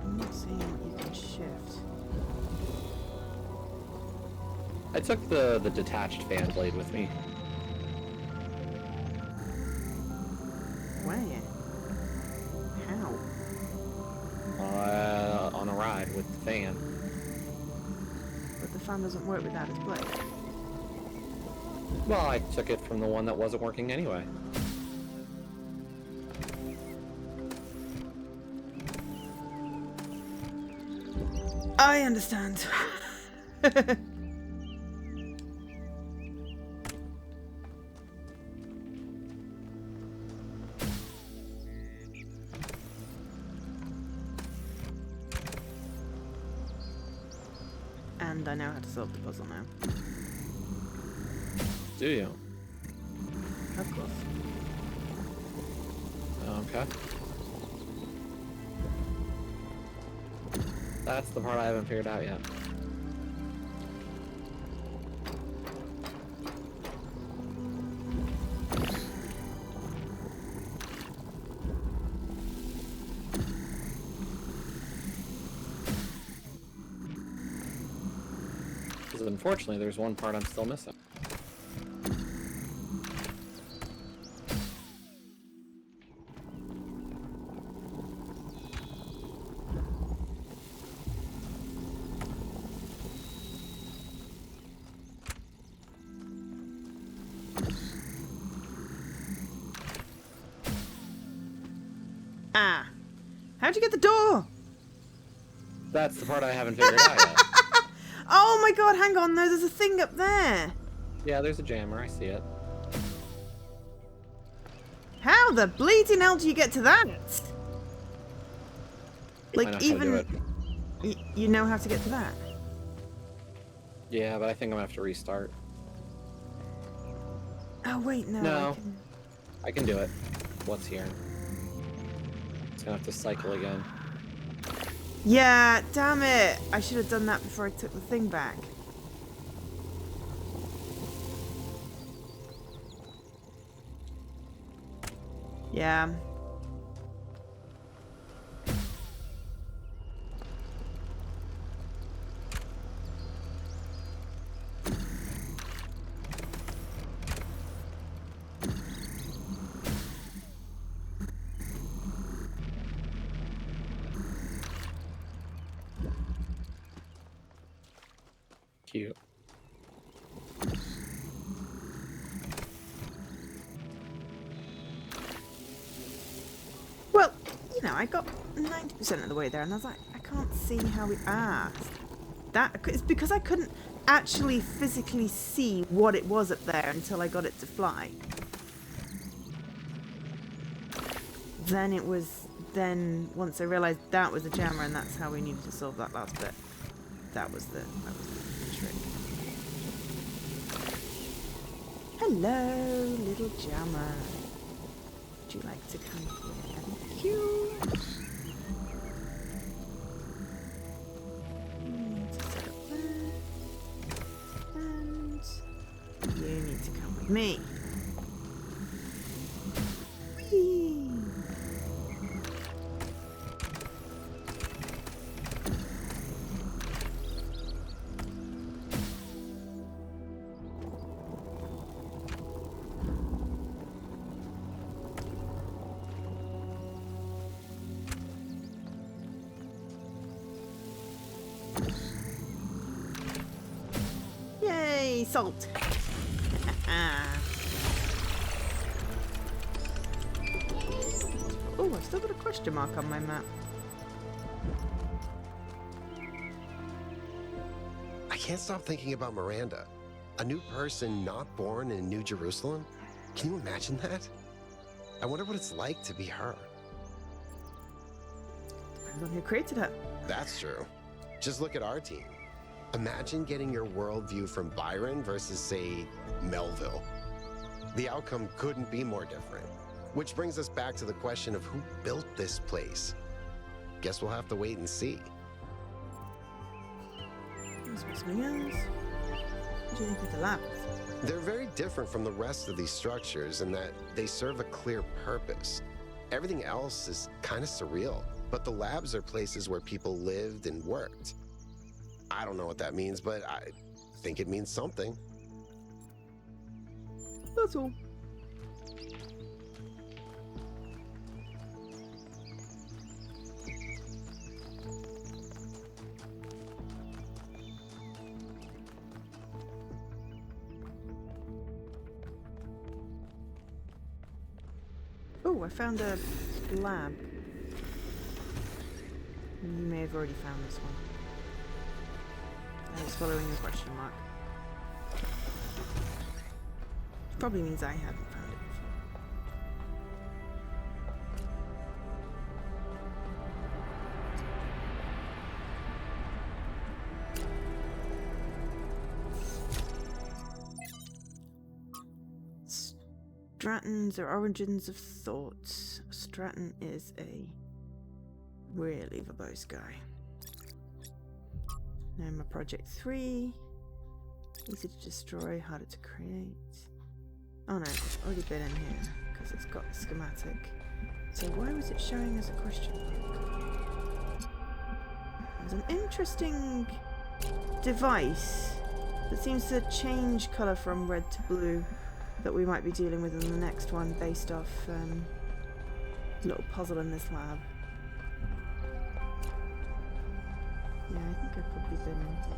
I'm not seeing what you can shift. I took the detached fan blade with me. Where? How? On a ride with the fan. But the fan doesn't work without its blade. Well, I took it from the one that wasn't working anyway. I understand. And I know how to solve the puzzle now. Do you? Of course. Okay. That's the part I haven't figured out yet. Because unfortunately, there's one part I'm still missing. Ah! How'd you get the door? That's the part I haven't figured out yet. Oh my god, hang on, there's a thing up there. Yeah, there's a jammer. I see it. How the bleeding hell do you get to that? I know Like, how to do even... it. You know how to get to that? Yeah, but I think I'm gonna have to restart. Oh wait, no. No. I can do it. What's here? It's gonna have to cycle again. Yeah, damn it. I should have done that before I took the thing back. Yeah. Cute. Well, you know, I got 90% of the way there, and I was like, I can't see how we... Ah. It's because I couldn't actually physically see what it was up there until I got it to fly. Then it was... Then, once I realised that was a jammer and that's how we needed to solve that last bit, that was the trick. Hello, little jammer. Would you like to come here? Thank you. You need to set up there. And you need to come with me. Whee! Yay, salt. Oh, I've still got a question mark on my map. I can't stop thinking about Miranda. A new person not born in New Jerusalem? Can you imagine that? I wonder what it's like to be her. Depends on who created her. That's true. Just look at our team. Imagine getting your worldview from Byron versus, say, Melville. The outcome couldn't be more different. Which brings us back to the question of who built this place. Guess we'll have to wait and see. Must be something else. What do you think of the labs? They're very different from the rest of these structures in that they serve a clear purpose. Everything else is kind of surreal, but the labs are places where people lived and worked. I don't know what that means, but I think it means something. That's all. Oh, I found a lab. You may have already found this one. I was following the question mark. Probably means I haven't found it before. Stratons are origins of thoughts. Straton is a really verbose guy. Name Project 3. Easy to destroy, harder to create. Oh no, it's already been in here because it's got the schematic. So why was it showing as a question mark? There's an interesting device that seems to change colour from red to blue that we might be dealing with in the next one based off a little puzzle in this lab. Yeah, I think I've probably been in here.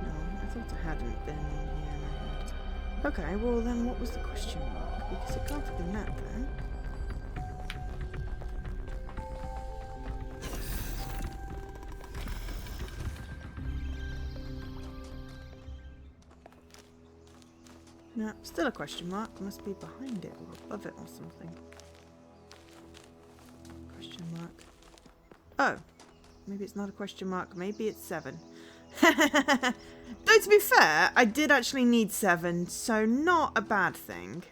No, I thought I hadn't been in here in my head. Okay, well then what was the question mark? Because it can't have been that then. No, still a question mark. Must be behind it or above it or something. Question mark. Oh, maybe it's not a question mark. Maybe it's 7. Though to be fair, I did actually need 7, so not a bad thing.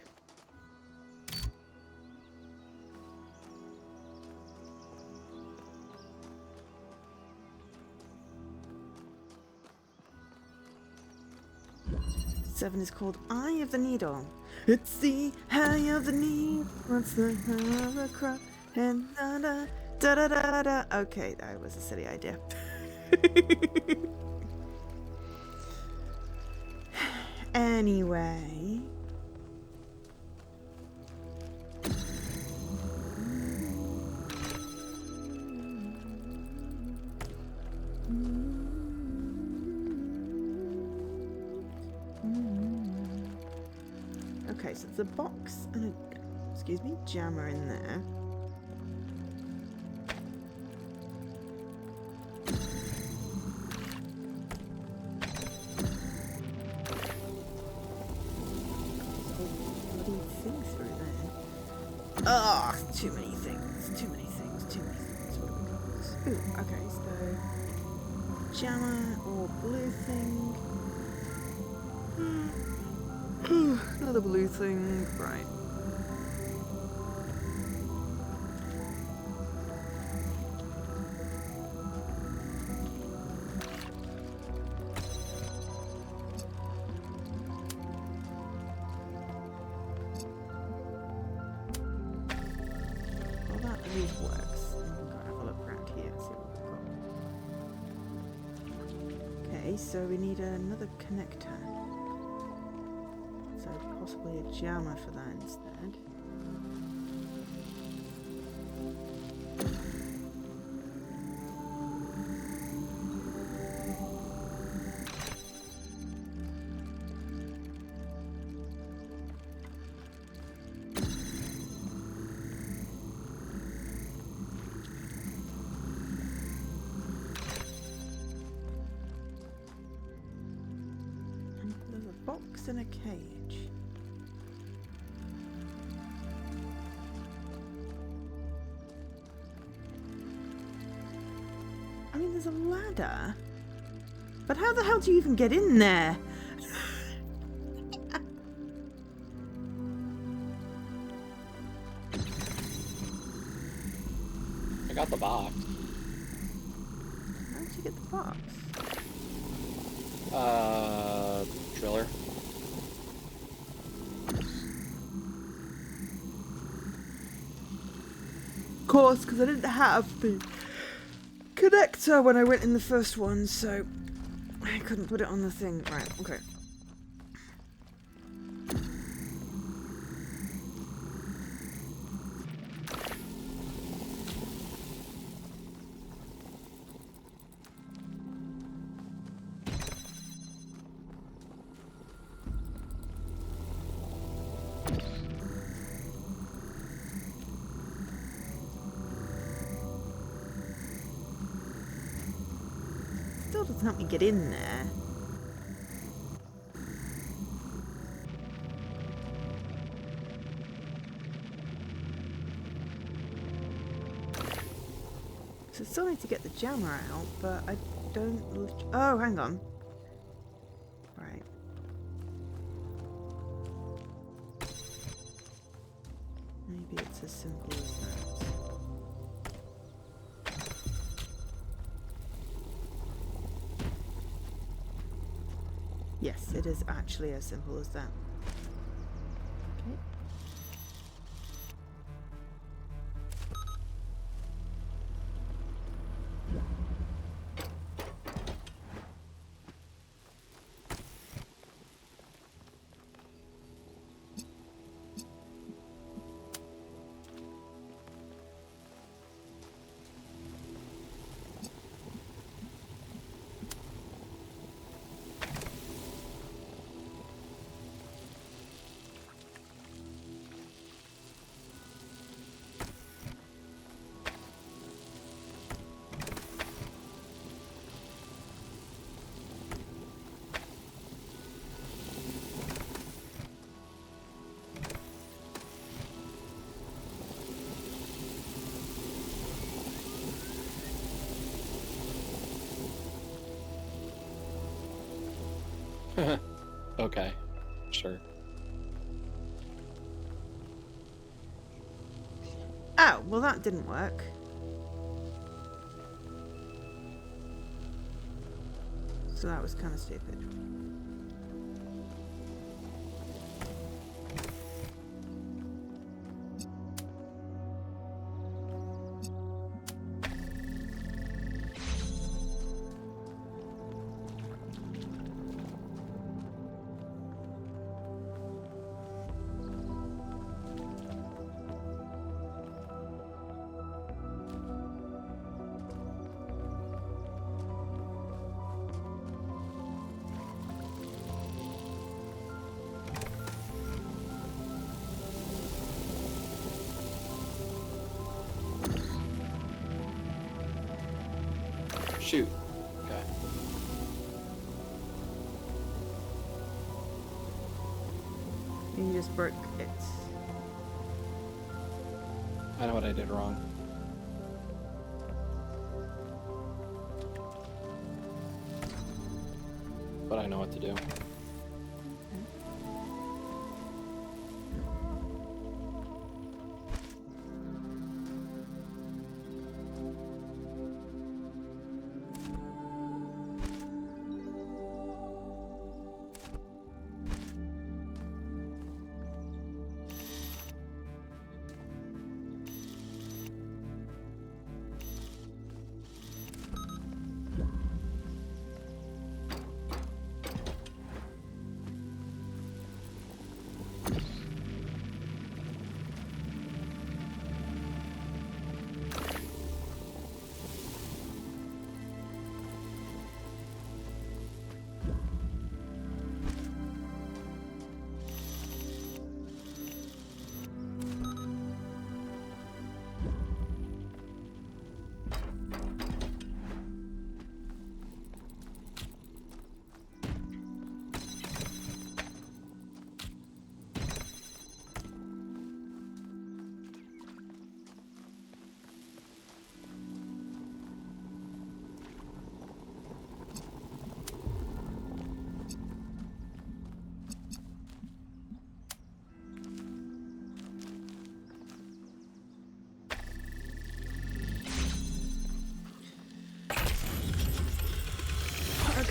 Seven is called Eye of the Needle. It's the eye of the needle. What's the eye of the crop? And da da da da da. Okay, that was a silly idea. Anyway. Okay, so there's a box and a, jammer in there. Bloody things through there. Ah, too many things. What have we got? Ooh, okay, so jammer or blue thing. Another blue thing, right. Well, that at least works. We've got to have a look around here and see what we've got. Okay, so we need another connector. So possibly a jammer for that instead. just in a cage. I mean, there's a ladder. But how the hell do you even get in there? I got the box. How did you get the box? Driller. Of course, because I didn't have the connector when I went in the first one, so I couldn't put it on the thing. Right, okay. Still doesn't help me get in there. So I still need to get the jammer out, but I don't... Oh, hang on. Right. Maybe it's as simple as that. Yes, it is actually as simple as that. Okay. Okay, sure. Oh, well that didn't work. So that was kind of stupid. Shoot. Okay. You just broke it. I know what I did wrong. But I know what to do.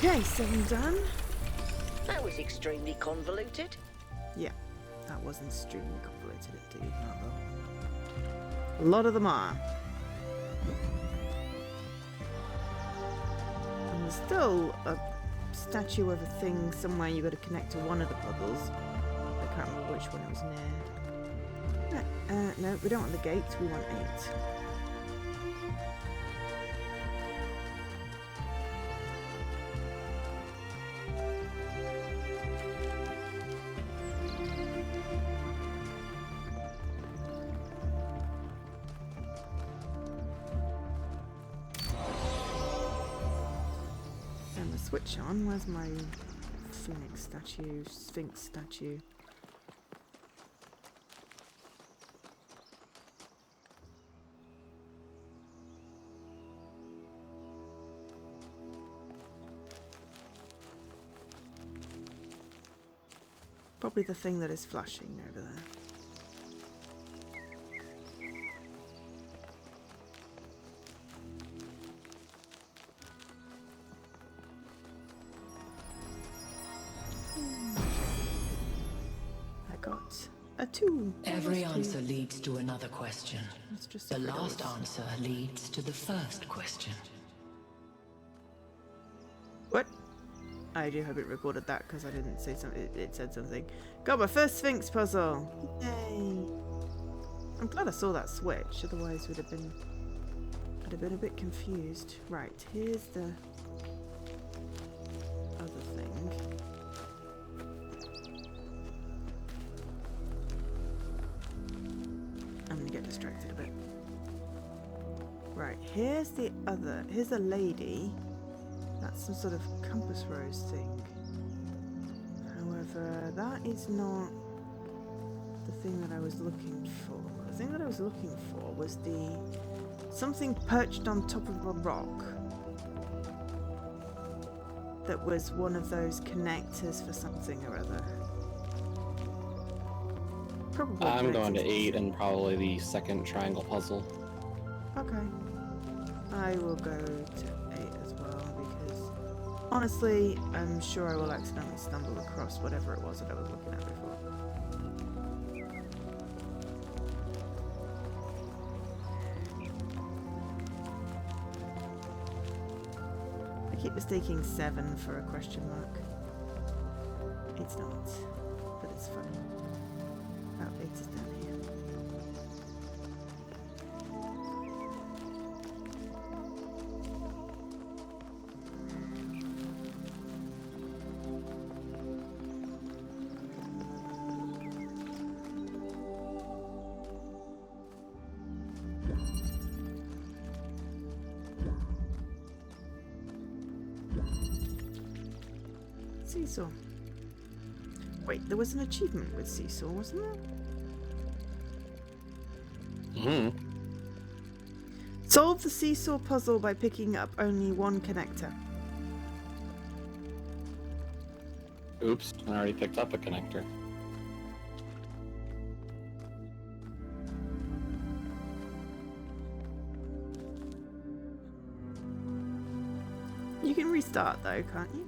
Okay, 7 done. That was extremely convoluted. Yeah, that was extremely complicated indeed, Marvel. A lot of them are. And there's still a statue of a thing somewhere you got to connect to one of the puzzles. I can't remember which one it was near. No, we don't want the gates, we want 8. And the switch on, where's my Sphinx statue? Probably the thing that is flashing over there. I got a 2. Every Almost 2. answer leads to another question. It's just The riddles. last answer leads to the first question. What? I do hope it recorded that because I didn't say something. It said something. Got my first Sphinx puzzle. Yay! I'm glad I saw that switch. Otherwise, I'd have been a bit confused. Right, here's the other thing. I'm gonna get distracted a bit. Right, here's the lady. That's some sort of compass rose thing. However, that is not the thing that I was looking for. The thing that I was looking for was something perched on top of a rock that was one of those connectors for something or other. Probably I'm going to connectors. 8 and probably the second triangle puzzle. Okay. I will go to 8 as well because honestly, I'm sure I will accidentally stumble across whatever it was that I was looking at before. I keep mistaking 7 for a question mark. It's not, but it's funny. Oh, 8 is down here. Seesaw. Wait, there was an achievement with Seesaw, wasn't there? Hmm. Solve the Seesaw puzzle by picking up only one connector. Oops, I already picked up a connector. You can restart though, can't you?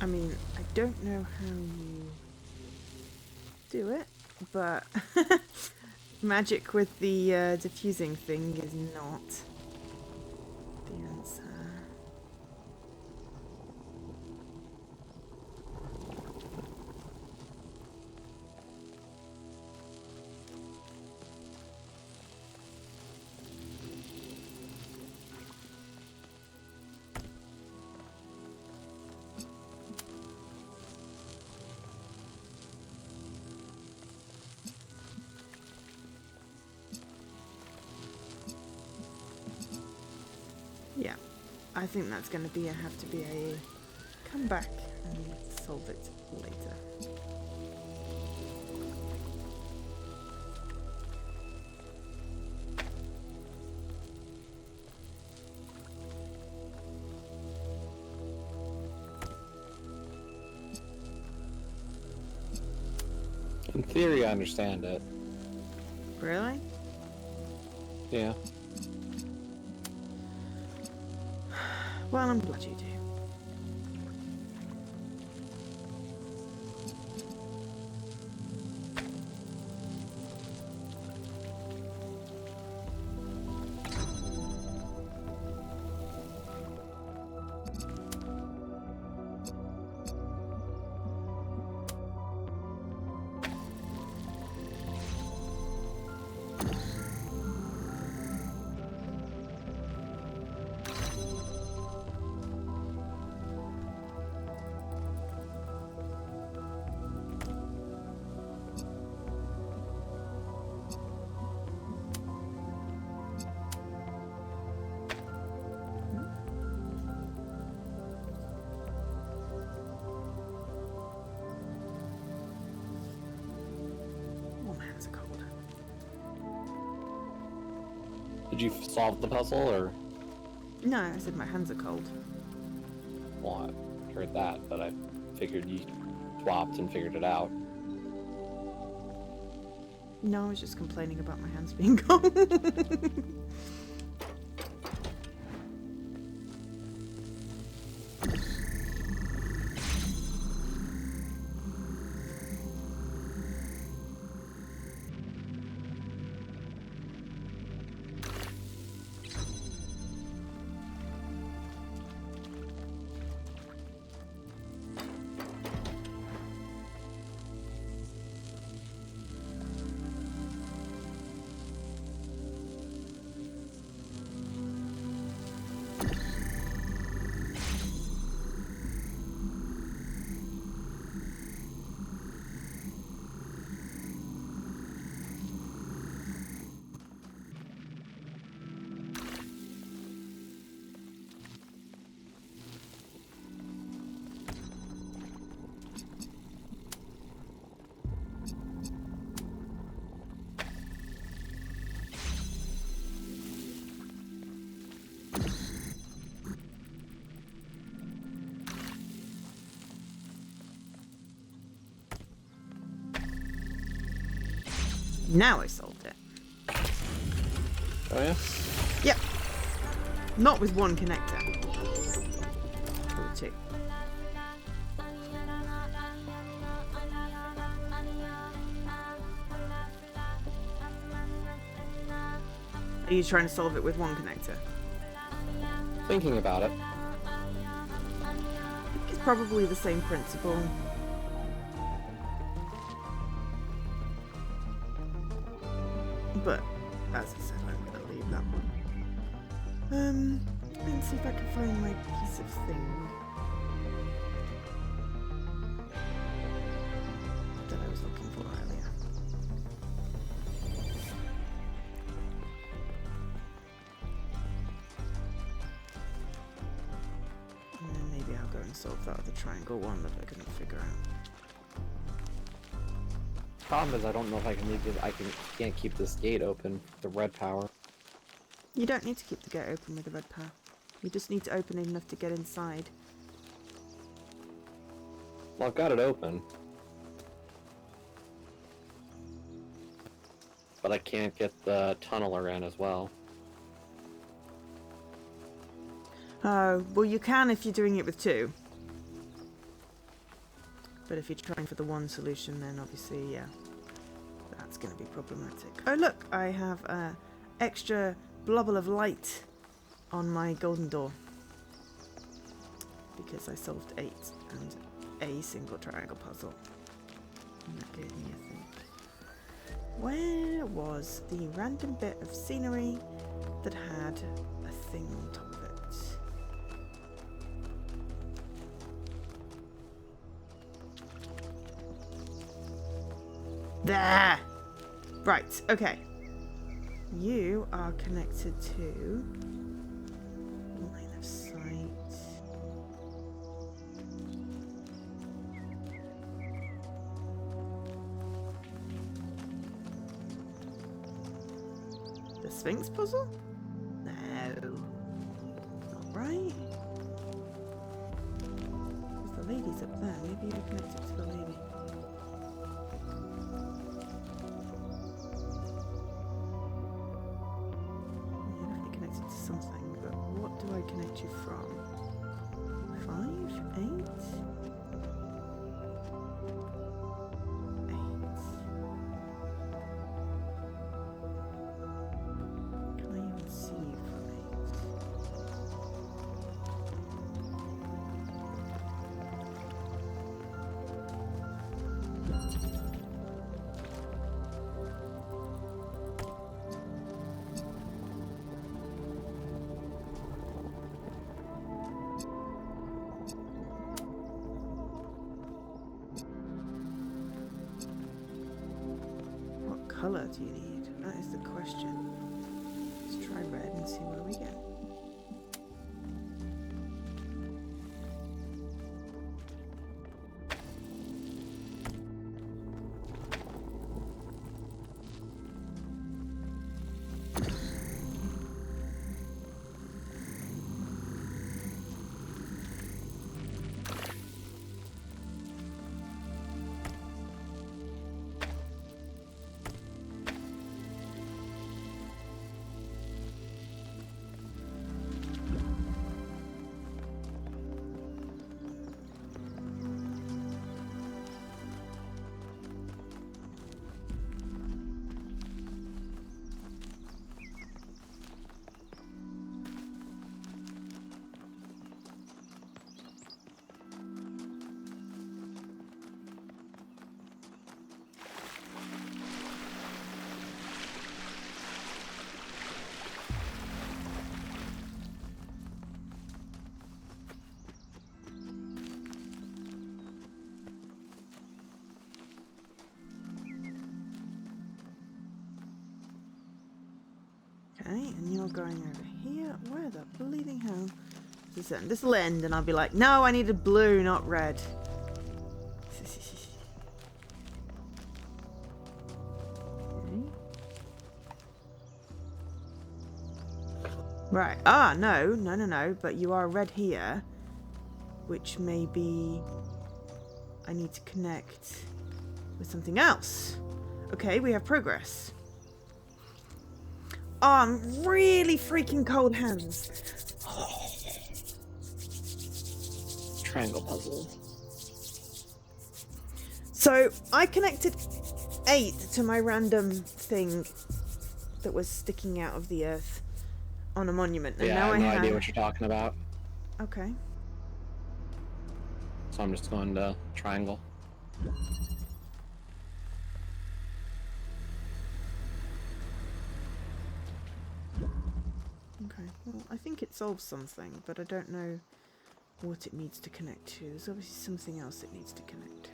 I mean, I don't know how you do it, but magic with the diffusing thing is not the answer. Yeah, I think that's going to have to be a come back and solve it later. In theory, I understand it. Really? Yeah. Well, I'm glad you do. Oh, my hands are cold. Did you solve the puzzle, or? No, I said my hands are cold. Well, I heard that, but I figured you swapped and figured it out. No, I was just complaining about my hands being cold. Now I solved it. Oh yeah? Yep. Not with one connector. Or two. Are you trying to solve it with one connector? Thinking about it. It's probably the same principle. But, as I said, I'm going to leave that one. And see if I can find my piece of thing that I was looking for earlier. And then maybe I'll go and solve that other triangle one that I couldn't figure out. Problem is, I don't know if I can leave this. Can't keep this gate open. The red power. You don't need to keep the gate open with the red power. You just need to open it enough to get inside. Well, I've got it open, but I can't get the tunneler in as well. Oh, well you can if you're doing it with two. But if you're trying for the one solution, then obviously, yeah, that's going to be problematic. Oh look, I have a extra blobble of light on my golden door. Because I solved 8 and a single triangle puzzle. And that gave me a thing. Where was the random bit of scenery that had a thing on top of it? There! Right, okay. You are connected to line of sight. The Sphinx puzzle? No. Not right. Because the lady's up there. Maybe you're connected to the lady. You're definitely connected to something, but what do I connect you from? 5? 8? 8. Can I even see you from 8? What colour do you need? That is the question. Let's try red and see where we get. Okay, and you're going over here. Where the bleeding hell is this end? This will end, and I'll be like, no, I needed blue, not red. Okay. Right. Ah, no. But you are red here, which maybe I need to connect with something else. Okay, we have progress. Oh, I'm really freaking cold hands. Triangle puzzle. So I connected 8 to my random thing that was sticking out of the earth on a monument, and Yeah, now I have no have... idea what you're talking about. Okay. So I'm just going to triangle. Okay. Well, I think it solves something, but I don't know what it needs to connect to. There's obviously something else it needs to connect to.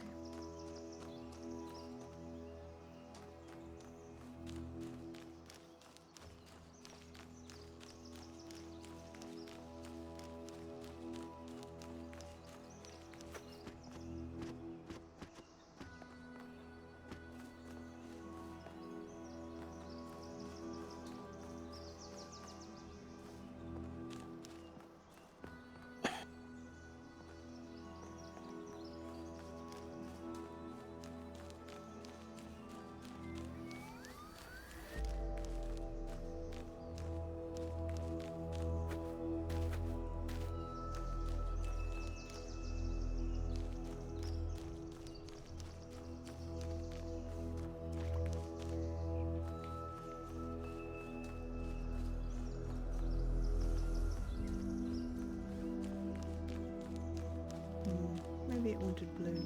wanted blue.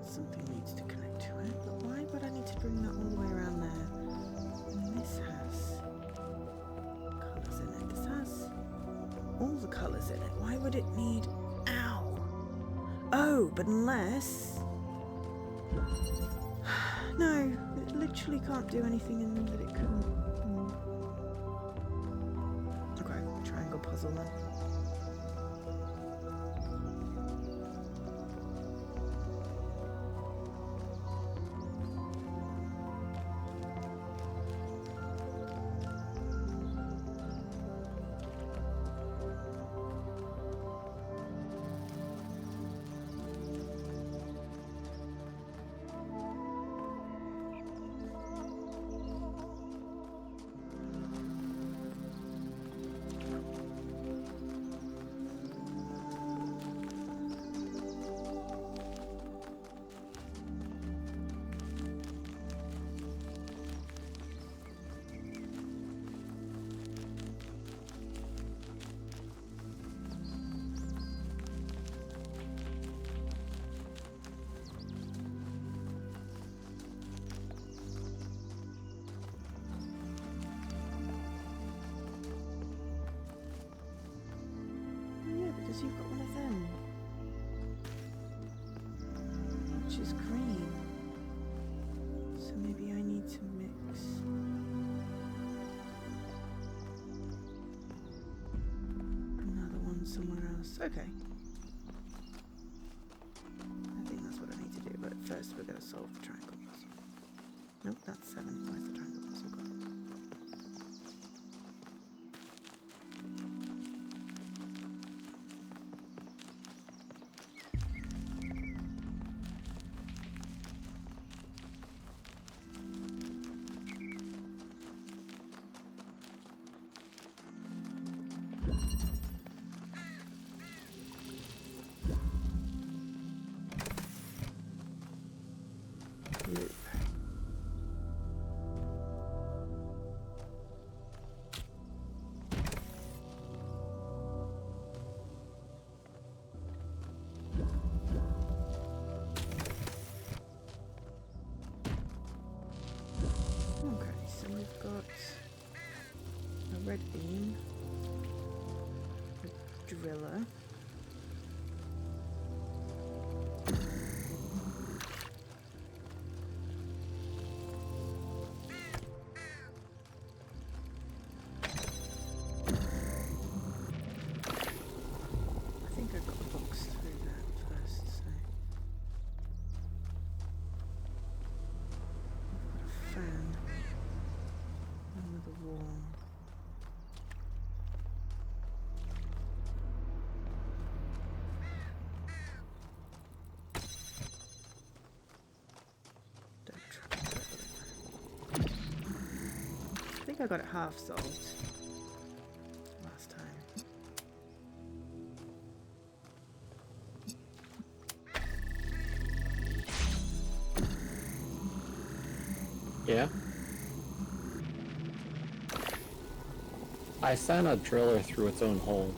Something needs to connect to it, but why would I need to bring that all the way around there? And this has colours in it. This has all the colours in it. Why would it need... Ow! Oh, but unless... No, it literally can't do anything in them that it couldn't. Okay, triangle puzzle then. Because you've got one of them, which is green. So maybe I need to mix another one somewhere else. Okay. I think that's what I need to do, but first we're going to solve the triangle puzzle. Nope, that's 7. Where's the triangle puzzle gone? Loop. Okay, so we've got a red beam, a driller. I think I got the box through that first, so I've got a fan under the wall. Don't try to put it. I think I got it half solved last time. Yeah? I sent a driller through its own hole.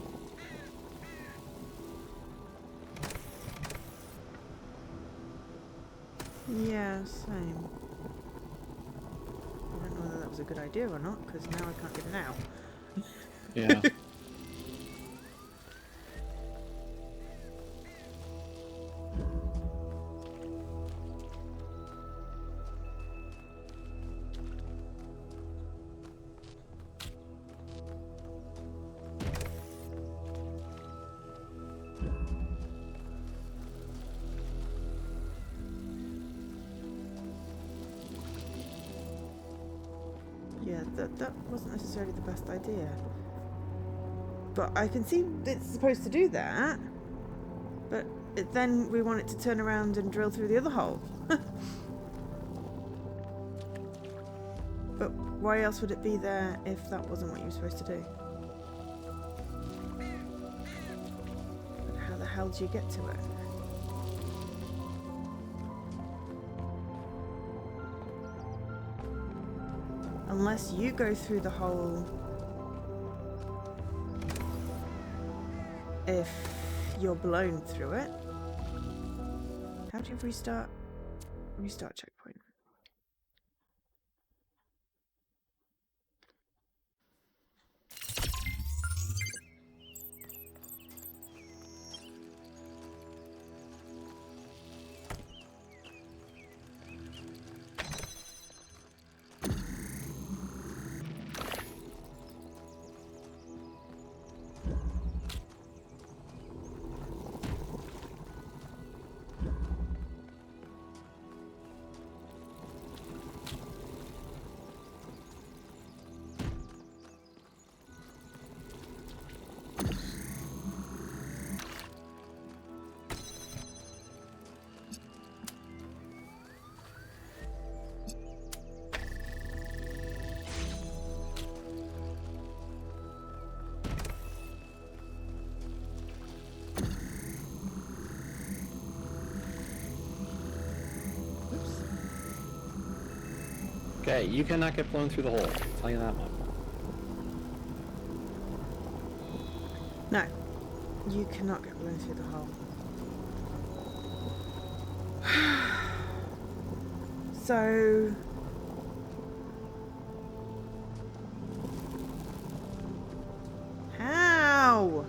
Yeah, same. I don't know whether that was a good idea or not, because now I can't get it out. Yeah. Yeah, that wasn't necessarily the best idea. But I can see it's supposed to do that. But then we want it to turn around and drill through the other hole. But why else would it be there if that wasn't what you were supposed to do? But how the hell do you get to it? Unless you go through the hole. If you're blown through it. How do you restart checkpoint? Okay, you cannot get blown through the hole. I'll tell you that much. No. You cannot get blown through the hole. So... How?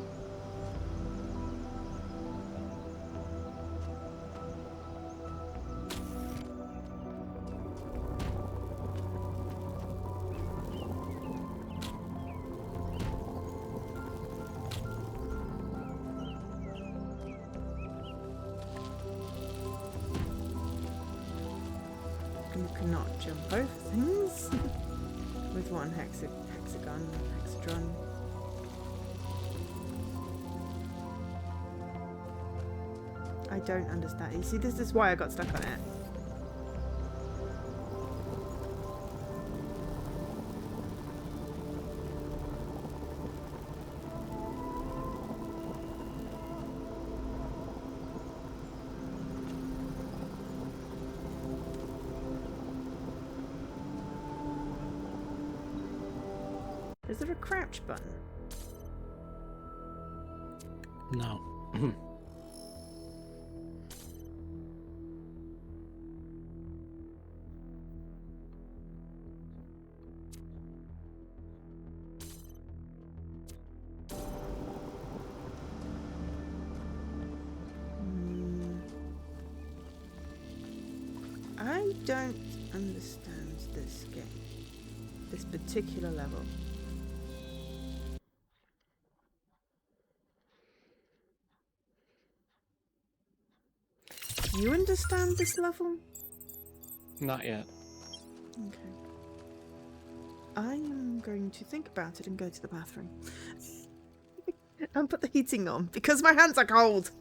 You cannot jump over things with one hexagon. I don't understand. You see, this is why I got stuck on it. Is there a crouch button? No. I don't understand this game. This particular level. Do you understand this level? Not yet. Okay. I am going to think about it and go to the bathroom. And put the heating on because my hands are cold.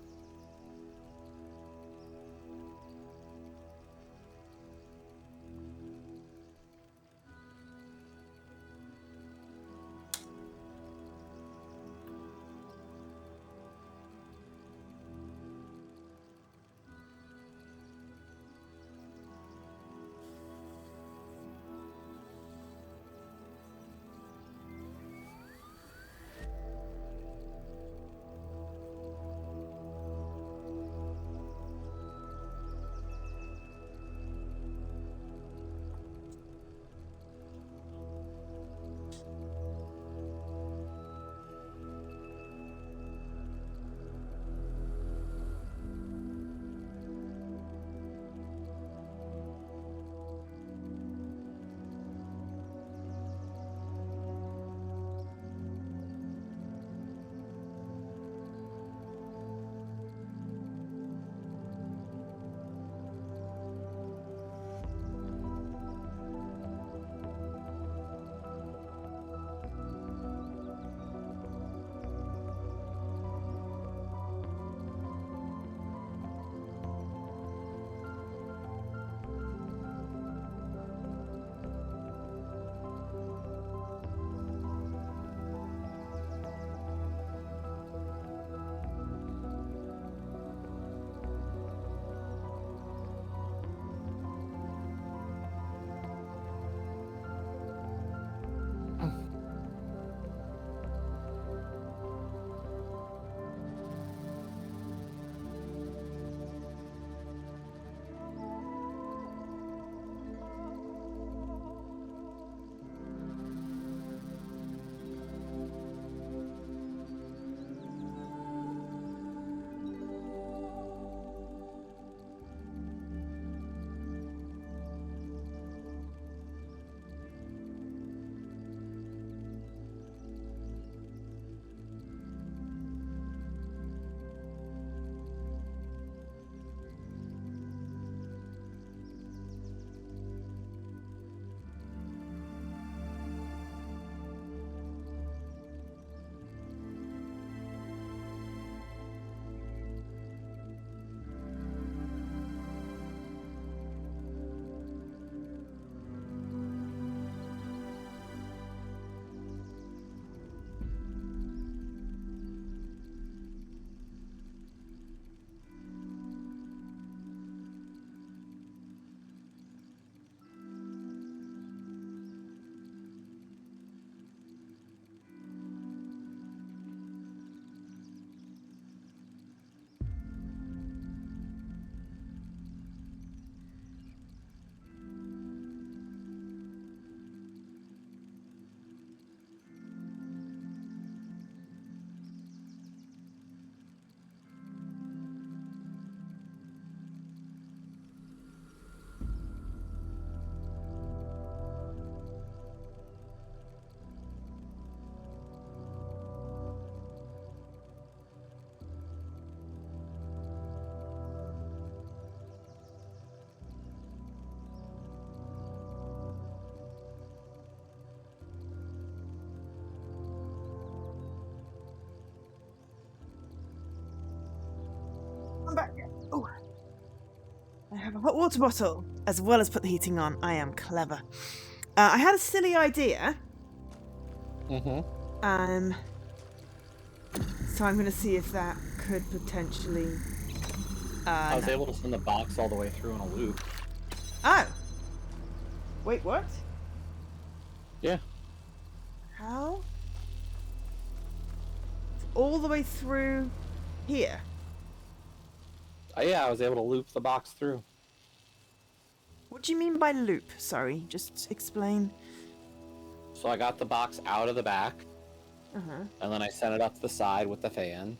have a hot water bottle as well as put the heating on. I am clever. I had a silly idea. Mm-hmm. So I'm going to see if that could potentially... I was no. able to send the box all the way through in a loop. Oh! Wait, what? Yeah. How? All the way through here? Yeah, I was able to loop the box through. What do you mean by loop? Sorry, just explain. So I got the box out of the back, Uh-huh. and then I sent it up the side with the fan.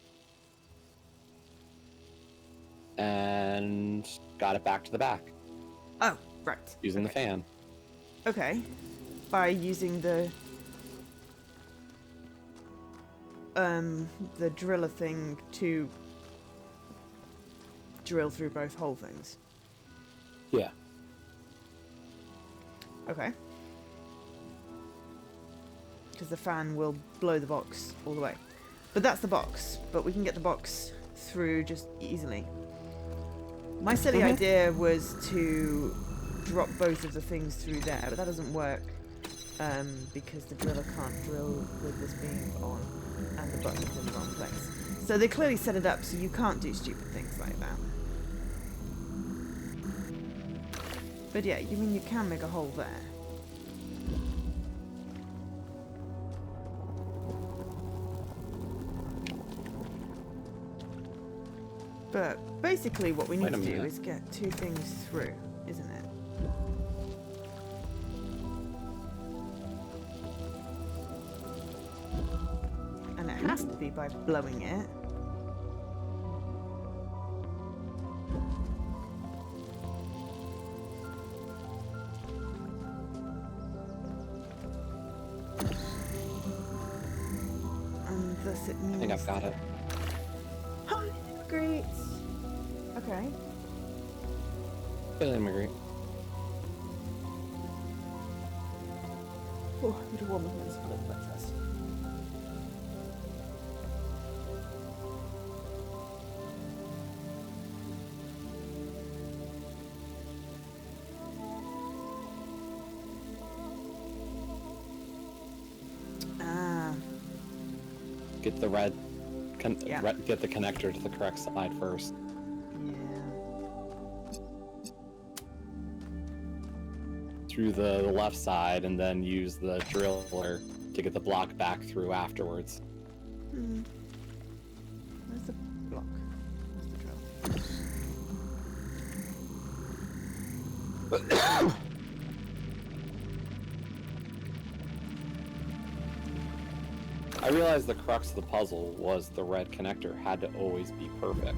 And got it back to the back. Oh, right. Using the fan. Okay. By using the driller thing to drill through both hole things. Yeah. Okay. Because the fan will blow the box all the way. But that's the box. But we can get the box through just easily. My silly idea was to drop both of the things through there, but that doesn't work because the driller can't drill with this being on and the button's in the wrong place. So they clearly set it up so you can't do stupid things like that. But yeah, you mean you can make a hole there. But basically what we need to do is get two things through, isn't it? And it has to be by blowing it. And thus it means... I think I've got it. Great. Okay. Billy Marguerite. Oh, I need to warm my hands a little bit first. Get the red, Yeah. get the connector to the correct side first. Yeah. Through the left side, and then use the driller to get the block back through afterwards. Where's the block? Where's the drill? I realized the crux of the puzzle was the red connector had to always be perfect.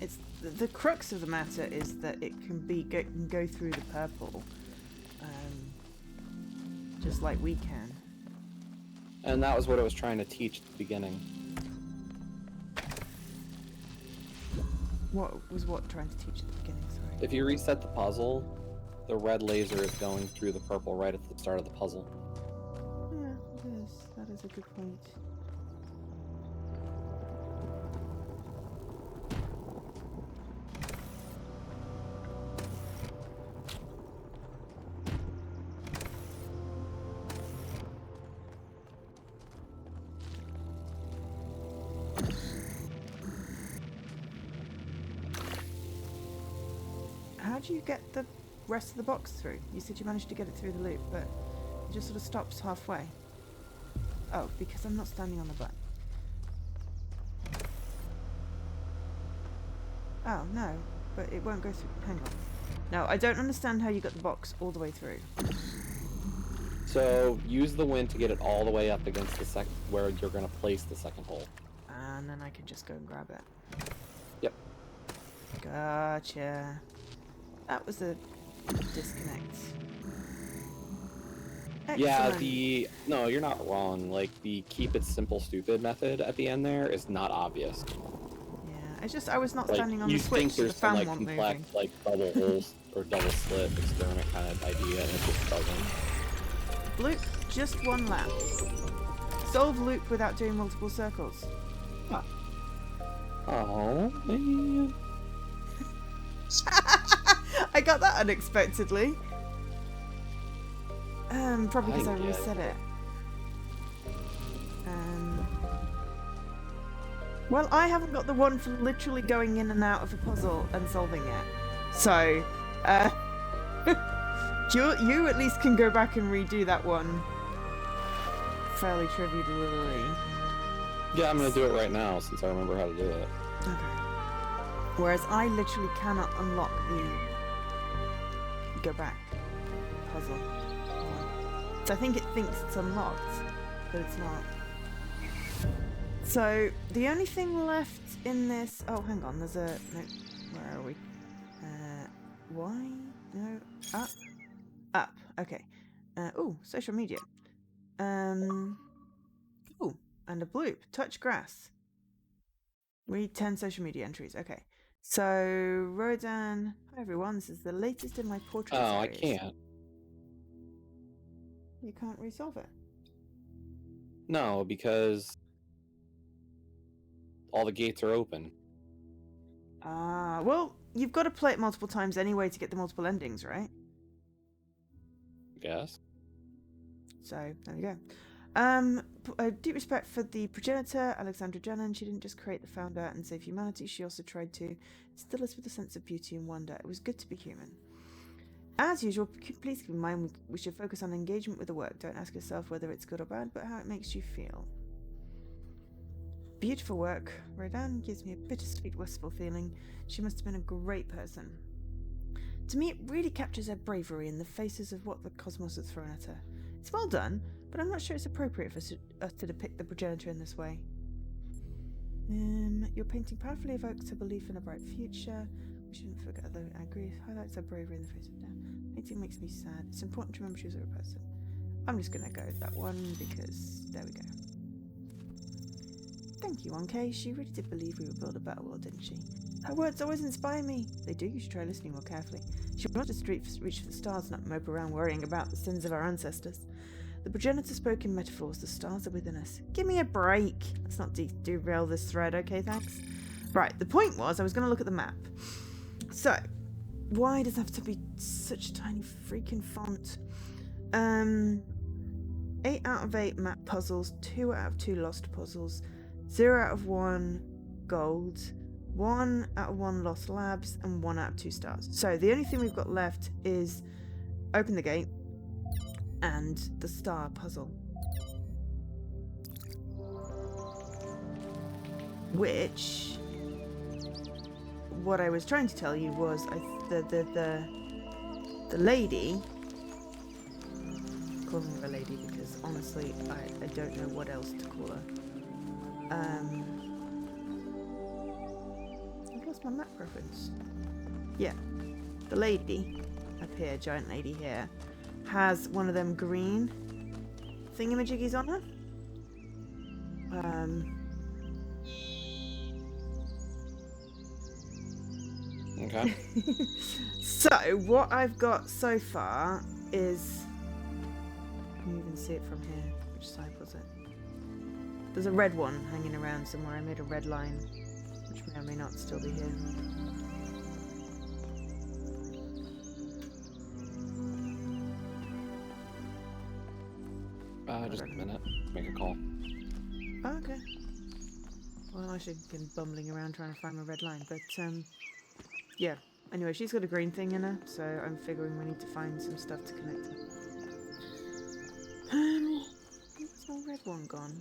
It's the crux of the matter is that it can go through the purple, just like we can. And that was what I was trying to teach at the beginning. What trying to teach at the beginning? Sorry. If you reset the puzzle, the red laser is going through the purple right at the start of the puzzle. Yeah, it is. That is a good point. How do you get the rest of the box through? You said you managed to get it through the loop, but it just sort of stops halfway. Oh, because I'm not standing on the button. Oh, no, but it won't go through. Hang on. No, I don't understand how you got the box all the way through. So use the wind to get it all the way up against the where you're going to place the second hole. Ah. And then I can just go and grab it. Yep. Gotcha. That was a disconnect. Yeah, Excellent. no, you're not wrong. Like, the keep it simple stupid method at the end there is not obvious. Yeah, it's just I was not Like, standing on you the switch, think so the there's some, fan like, wasn't complex, moving. like, double holes or double slit experiment kind of idea, and it just doesn't. Loop, just one lap. Solve loop without doing multiple circles. Oh, man. I got that unexpectedly. Probably because I I get reset it. Well, I haven't got the one for literally going in and out of a puzzle and solving it. So, you at least can go back and redo that one fairly trivially. Yeah, I'm gonna do it right now since I remember how to do it. Okay. Whereas I literally cannot unlock the go back puzzle. So I think it thinks it's unlocked, but it's not. So the only thing left in this... Oh, hang on. There's a... No, where are we? Why? No. Up. Up. Okay. Oh, social media. Oh, and a bloop. Touch grass. Read 10 social media entries. Okay. So, Rodan... Hi, everyone. This is the latest in my portrait Oh, I series. can't. You can't resolve it. No, because all the gates are open. Ah, well, you've got to play it multiple times anyway to get the multiple endings, right? I guess. So, there we go. Deep respect for the progenitor, Alexandra Janin. She didn't just create the founder and save humanity, she also tried to instill us with a sense of beauty and wonder. It was good to be human. As usual, please keep in mind we should focus on engagement with the work. Don't ask yourself whether it's good or bad, but how it makes you feel. Beautiful work. Rodan gives me a bittersweet, wistful feeling. She must have been a great person. To me, it really captures her bravery in the faces of what the cosmos has thrown at her. It's well done, but I'm not sure it's appropriate for us to depict the progenitor in this way. Your painting powerfully evokes her belief in a bright future. We shouldn't forget, though, I agree. It highlights her bravery in the face of death. Painting makes me sad. It's important to remember she was a real person. I'm just gonna go with that one because there we go. Thank you, 1K. She really did believe we would build a better world, didn't she? Her words always inspire me. They do. You should try listening more carefully. She wants us to reach for the stars, not mope around worrying about the sins of our ancestors. The progenitor spoke in metaphors. The stars are within us. Give me a break. Let's not derail this thread, okay, thanks? Right, the point was I was going to look at the map. So, why does it have to be such a tiny freaking font? 8 out of 8 map puzzles, 2 out of 2 lost puzzles, 0 out of 1 gold, 1 out of 1 lost labs, and 1 out of 2 stars. So the only thing we've got left is open the gate and the star puzzle. Which, what I was trying to tell you was the lady, calling her a lady because honestly I don't know what else to call her. I've lost my map reference. Yeah, the lady up here, giant lady here, has one of them green thingamajiggies on her. Okay. So what I've got so far is, can you even see it from here? Which side was it? There's a red one hanging around somewhere. I made a red line, which may or may not still be here. Just a minute. Make a call. Oh, okay. Well, I should have been bumbling around trying to find my red line, but yeah. Anyway, she's got a green thing in her, so I'm figuring we need to find some stuff to connect her. Where's my red one gone?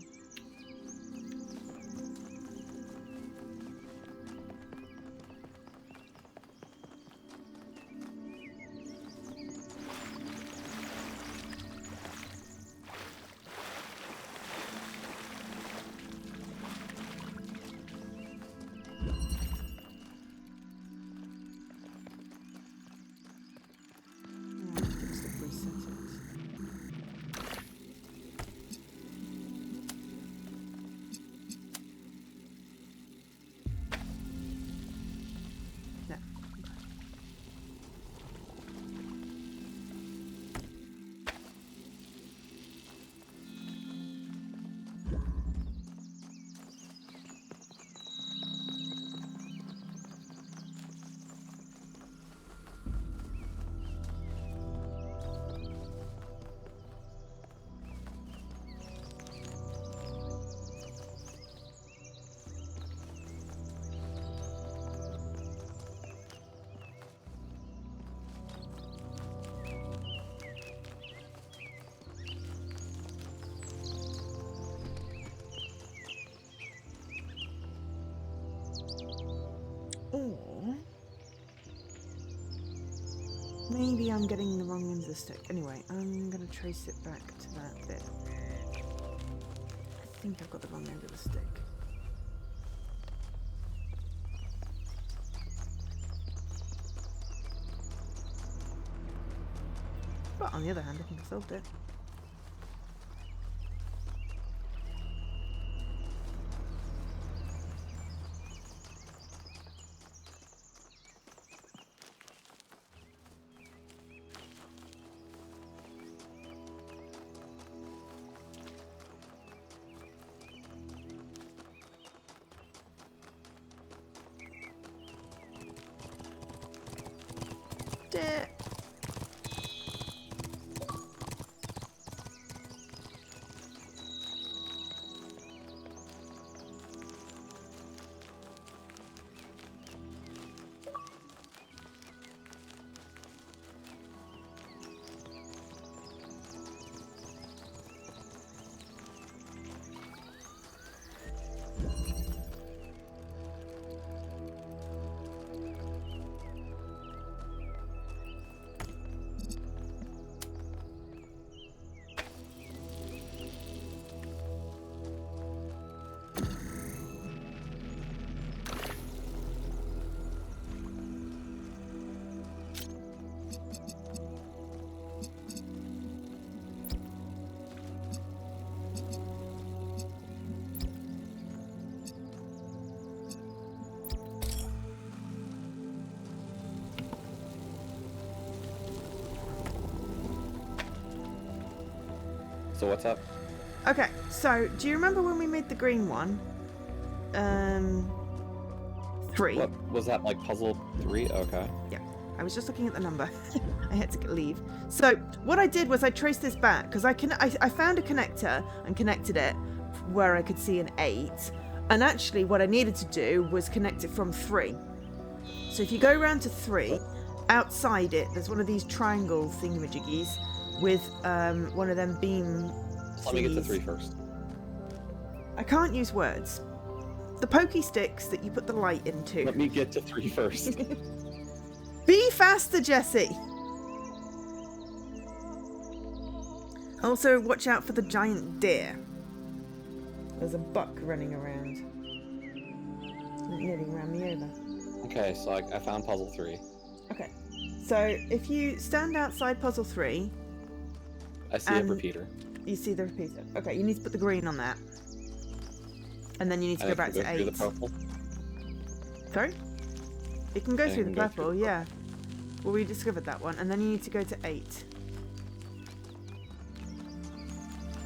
Maybe I'm getting the wrong end of the stick. Anyway, I'm going to trace it back to that bit. I think I've got the wrong end of the stick. But on the other hand, I think I solved it. It. So what's up? Okay, so do you remember when we made the green one? 3. What was that, like puzzle 3? Okay. Yeah, I was just looking at the number. I had to leave. So what I did was I traced this back because I found a connector and connected it where I could see an 8. And actually what I needed to do was connect it from 3. So if you go around to 3, outside it, there's one of these triangle thingamajiggies with one of them beam Let me get to thingies. 3 first. I can't use words. The pokey sticks that you put the light into. Let me get to 3 first. Be faster, Jesse! Also, watch out for the giant deer. There's a buck running around. It nearly ran me over. Okay, so I found puzzle 3. Okay. So, if you stand outside puzzle 3... I see a repeater. You see the repeater. Okay, you need to put the green on that. And then you need to go back to 8. Through the purple? Sorry? It can go And through it the can go purple, through the yeah. Well, we discovered that one. And then you need to go to 8.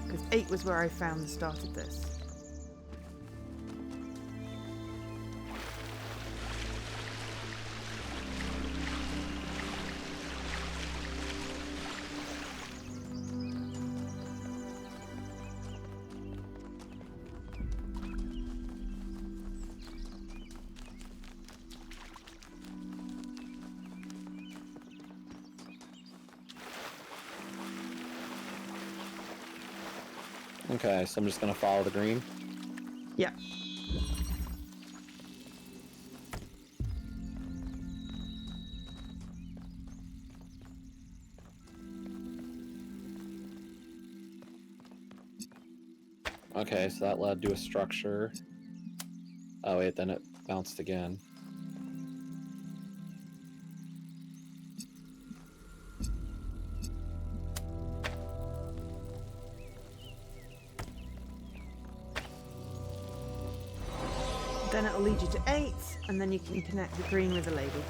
Because 8 was where I found the start of this. Okay, so I'm just gonna follow the green. Yeah. Okay, so that led to a structure. Oh wait, then it bounced again. Then it'll lead you to 8, and then you can connect the green with the lady.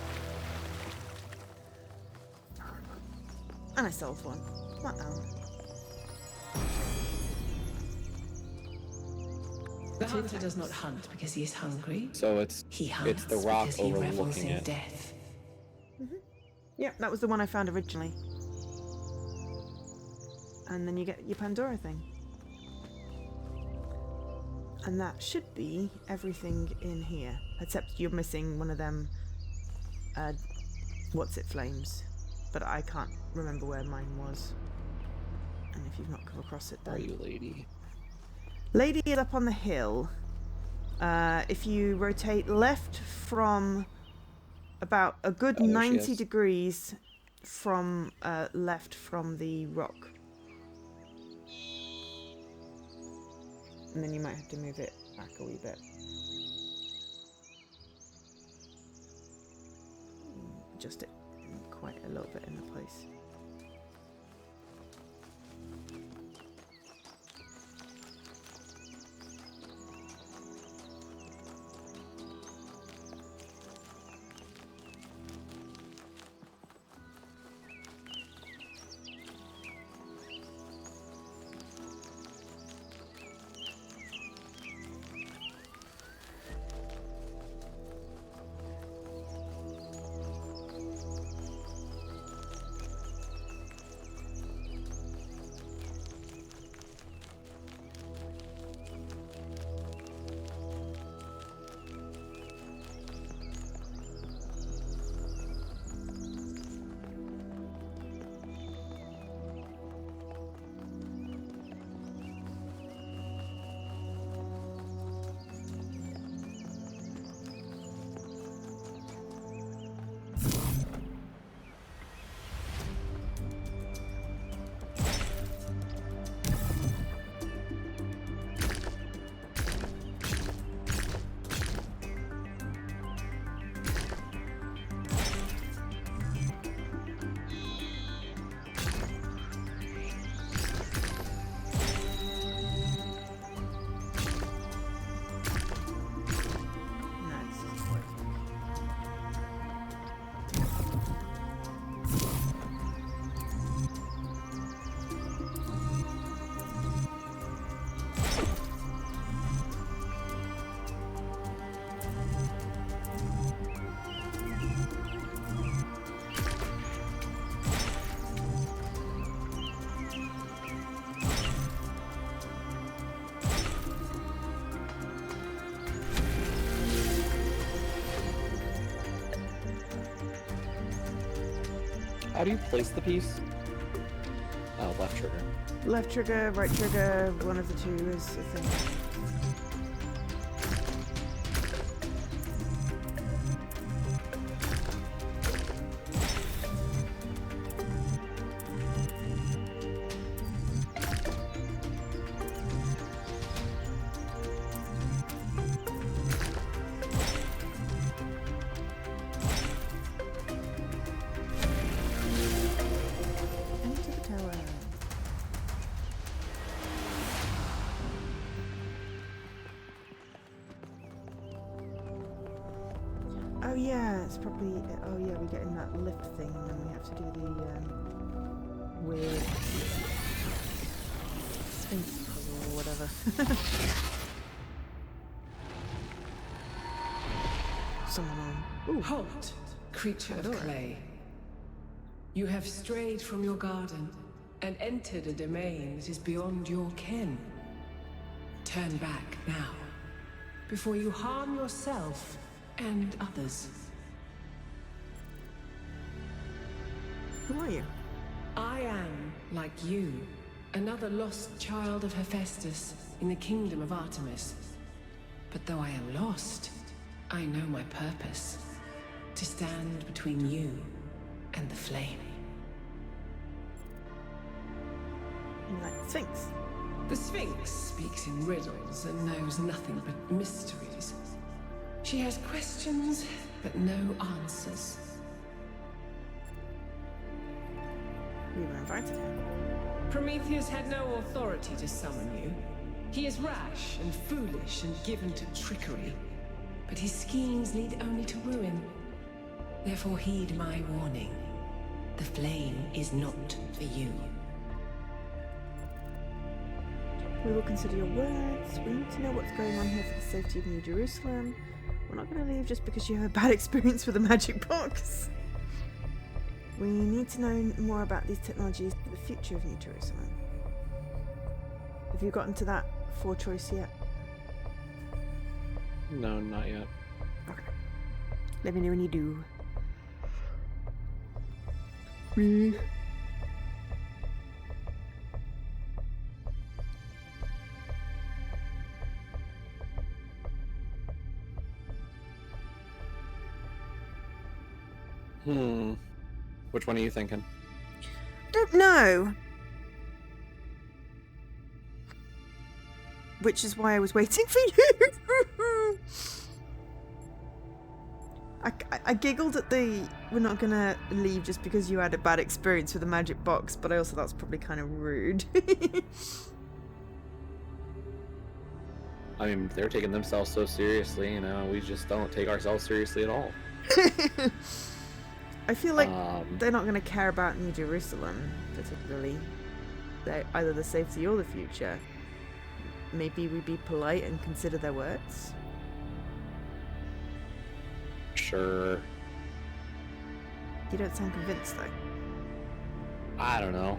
And I solved one. Wow. The hunter does not hunt because he is hungry. So it's He the rock hunts because he revels overlooking in it. death. Yeah, that was the one I found originally. And then you get your Pandora thing. And that should be everything in here. Except you're missing one of them, what's-it-flames. But I can't remember where mine was. And if you've not come across it, then... Are you, lady? Lady is up on the hill. If you rotate left from about a good Oh, there she 90 is. degrees from left from the rock. And then you might have to move it back a wee bit. Adjust it quite a little bit in the place. How do you place the piece? Oh, left trigger. Left trigger, right trigger, one of the two is the thing. Into the tower. Oh yeah, it's probably. Oh yeah, we're getting that lift thing, and then we have to do the weird sphinx puzzle or whatever. Someone on. Ooh, Halt, creature of Pandora. clay. You have strayed from your garden and entered a domain that is beyond your ken. Turn back now, before you harm yourself and others. Who are you? I am, like you, another lost child of Hephaestus in the kingdom of Artemis. But though I am lost, I know my purpose. To stand between you and the flame. You like the Sphinx? The Sphinx speaks in riddles and knows nothing but mysteries. She has questions, but no answers. We were invited here. Prometheus had no authority to summon you. He is rash and foolish and given to trickery. But his schemes lead only to ruin. Therefore heed my warning. The flame is not for you. We will consider your words. We need to know what's going on here for the safety of New Jerusalem. We're not going to leave just because you have a bad experience with the magic box. We need to know more about these technologies for the future of New Jerusalem. Have you gotten to that 4 choice yet? No, not yet. Okay. Let me know when you do. Which one are you thinking? Don't know. Which is why I was waiting for you. I giggled at the we're not gonna leave just because you had a bad experience with the magic box, but I also that's probably kind of rude. I mean, they're taking themselves so seriously, you know, we just don't take ourselves seriously at all. I feel like they're not gonna care about New Jerusalem, particularly. Either the safety or the future. Maybe we be polite and consider their words. Sure. You don't sound convinced, though. I don't know.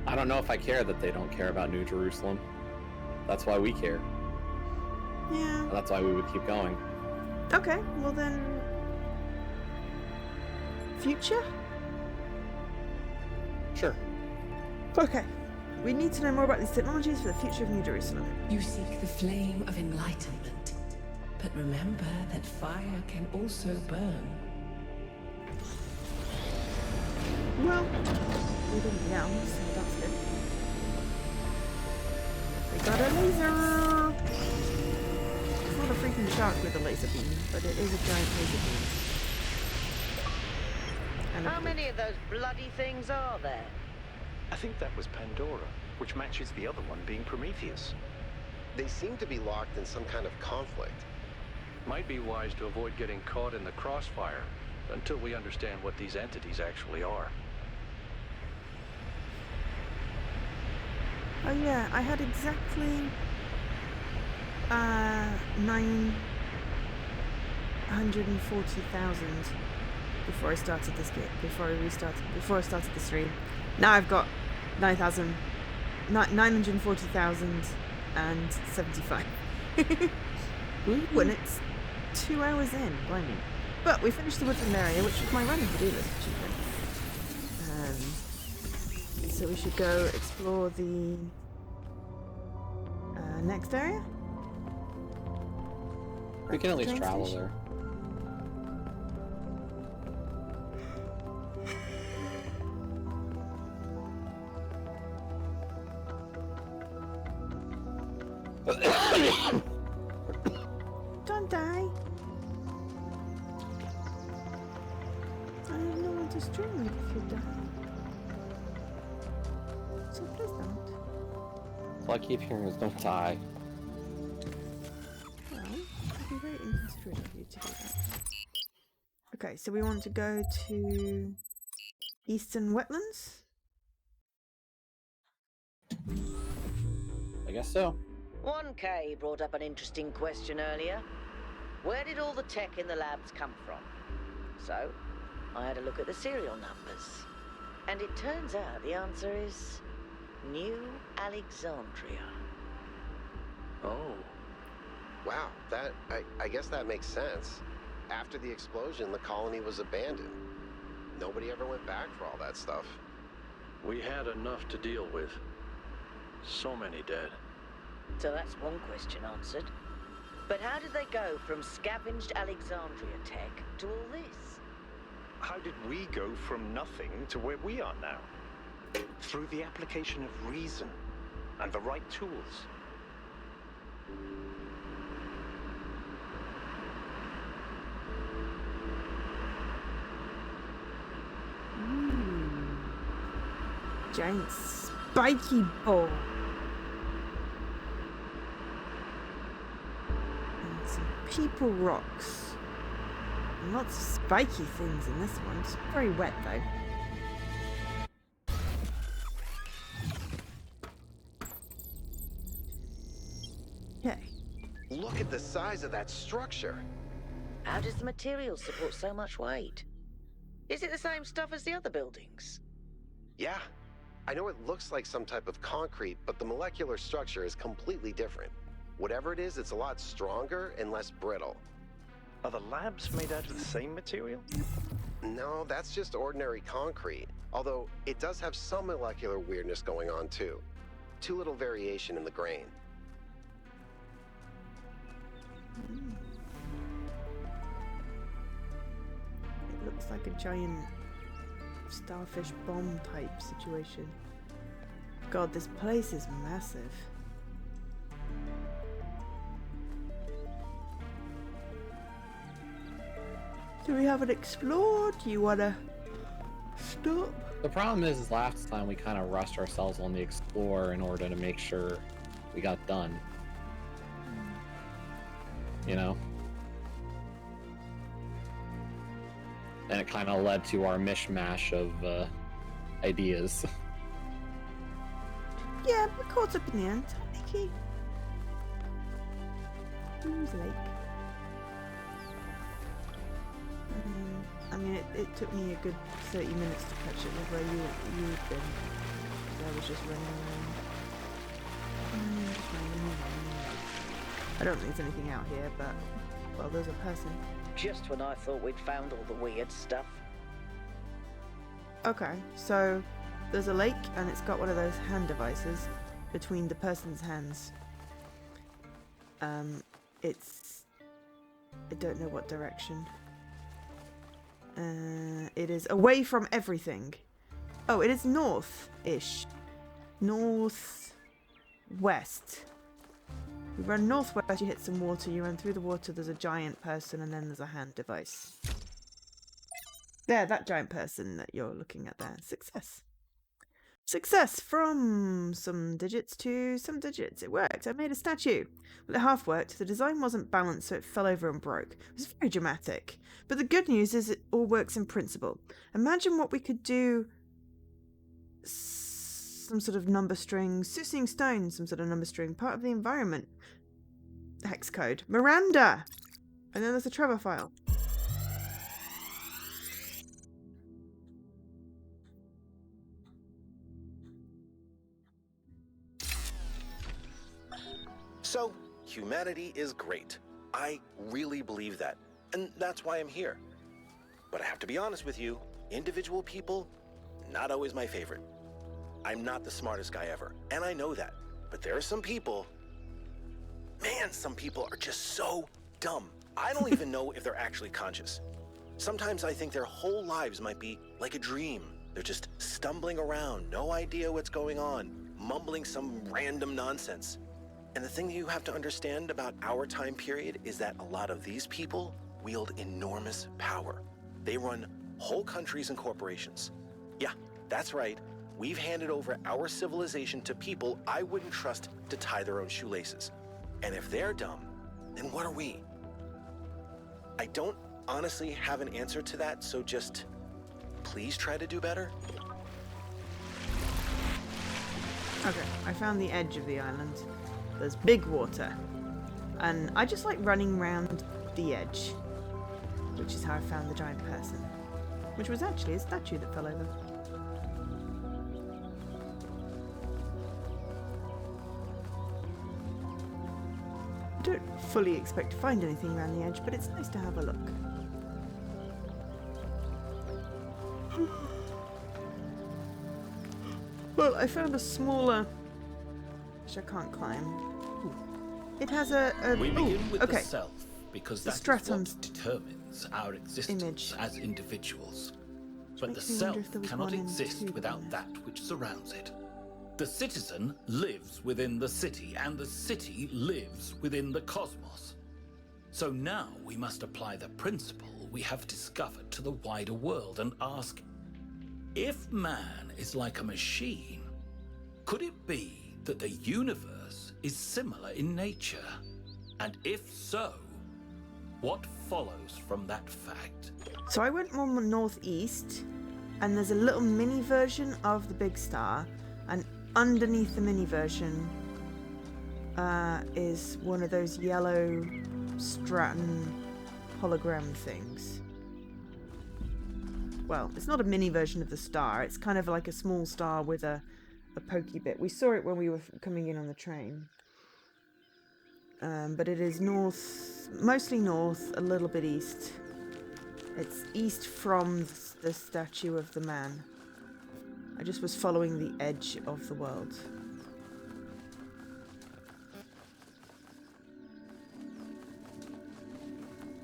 I don't know if I care that they don't care about New Jerusalem. That's why we care. Yeah. And that's why we would keep going. Okay, well then... Future? Sure. Okay. We need to know more about these technologies for the future of New Jerusalem. You seek the flame of enlightenment. But remember that fire can also burn. Well, we didn't yell, so that's good. We got a laser! It's not a freaking shark with a laser beam, but it is a giant laser beam. And How many of those bloody things are there? I think that was Pandora, which matches the other one being Prometheus. They seem to be locked in some kind of conflict. Might be wise to avoid getting caught in the crossfire until we understand what these entities actually are. Oh yeah, I had exactly 940,000 before I started this game, before I started the stream. Now I've got 940,075. When it's 2 hours in, blimey. But we finished the woodland area, which was my running to-do list achievement. So we should go explore the next area? We can at least Train travel station? there. Don't die. I have no one to stream with if you die. So please don't. All I keep hearing is don't die. Well, I'd be very inconsiderate of you to do that. Okay, so we want to go to Eastern Wetlands? I guess so. 1K brought up an interesting question earlier. Where did all the tech in the labs come from? So, I had a look at the serial numbers. And it turns out the answer is... New Alexandria. Oh. Wow, I guess that makes sense. After the explosion, the colony was abandoned. Nobody ever went back for all that stuff. We had enough to deal with. So many dead. So that's one question answered. But how did they go from scavenged Alexandria tech to all this? How did we go from nothing to where we are now? Through the application of reason and the right tools. Giant spiky ball. And some people rocks. And lots of spiky things in this one. It's very wet though. Okay. Look at the size of that structure. How does the material support so much weight? Is it the same stuff as the other buildings? Yeah. I know it looks like some type of concrete, but the molecular structure is completely different. Whatever it is, it's a lot stronger and less brittle. Are the labs made out of the same material? No, that's just ordinary concrete. Although, it does have some molecular weirdness going on too. Too little variation in the grain. It It's like a giant starfish bomb type situation. God, this place is massive. Do we haven't explored? Do you wanna stop? The problem is last time we kind of rushed ourselves on the explore in order to make sure we got done. You know? And it kind of led to our mishmash of ideas. Yeah, we caught up in the end. Nikki. Who's lake? I mean, it took me a good 30 minutes to catch up with where you'd been. I was just running around. Just running around. I don't think there's anything out here, but, well, there's a person. Just when I thought we'd found all the weird stuff. Okay, so there's a lake and it's got one of those hand devices between the person's hands. I don't know what direction. It is away from everything. Oh, it is north-ish. North-west. You run northwest, you hit some water, you run through the water, there's a giant person, and then there's a hand device. There, that giant person that you're looking at there. Success. Success from some digits to some digits. It worked. I made a statue. Well, it half worked. The design wasn't balanced, so it fell over and broke. It was very dramatic. But the good news is it all works in principle. Imagine what we could do. Some sort of number string. Sussing stone, some sort of number string. Part of the environment. Hex code. Miranda! And then there's a Trevor file. So, humanity is great. I really believe that. And that's why I'm here. But I have to be honest with you, individual people, not always my favorite. I'm not the smartest guy ever, and I know that. But there are some people, man, some people are just so dumb. I don't even know if they're actually conscious. Sometimes I think their whole lives might be like a dream. They're just stumbling around, no idea what's going on, mumbling some random nonsense. And the thing that you have to understand about our time period is that a lot of these people wield enormous power. They run whole countries and corporations. Yeah, that's right. We've handed over our civilization to people I wouldn't trust to tie their own shoelaces. And if they're dumb, then what are we? I don't honestly have an answer to that, so just please try to do better. Okay, I found the edge of the island. There's big water. And I just like running around the edge. Which is how I found the giant person. Which was actually a statue that fell over. I don't fully expect to find anything around the edge, but it's nice to have a look. Well, I found a smaller... which I can't climb. Ooh. It has We begin with okay. the self, because The that is stratum's what determines our existence image. as individuals. But the makes me wonder self if there was cannot one in exist two without there. that which surrounds it. The citizen lives within the city, and the city lives within the cosmos. So now we must apply the principle we have discovered to the wider world and ask, if man is like a machine, could it be that the universe is similar in nature? And if so, what follows from that fact? So I went more northeast, and there's a little mini version of the big star, and underneath the mini version is one of those yellow stratum hologram things. Well, it's not a mini version of the star, it's kind of like a small star with a pokey bit. We saw it when we were coming in on the train. But it is north, mostly north, a little bit east. It's east from the statue of the man. I just was following the edge of the world.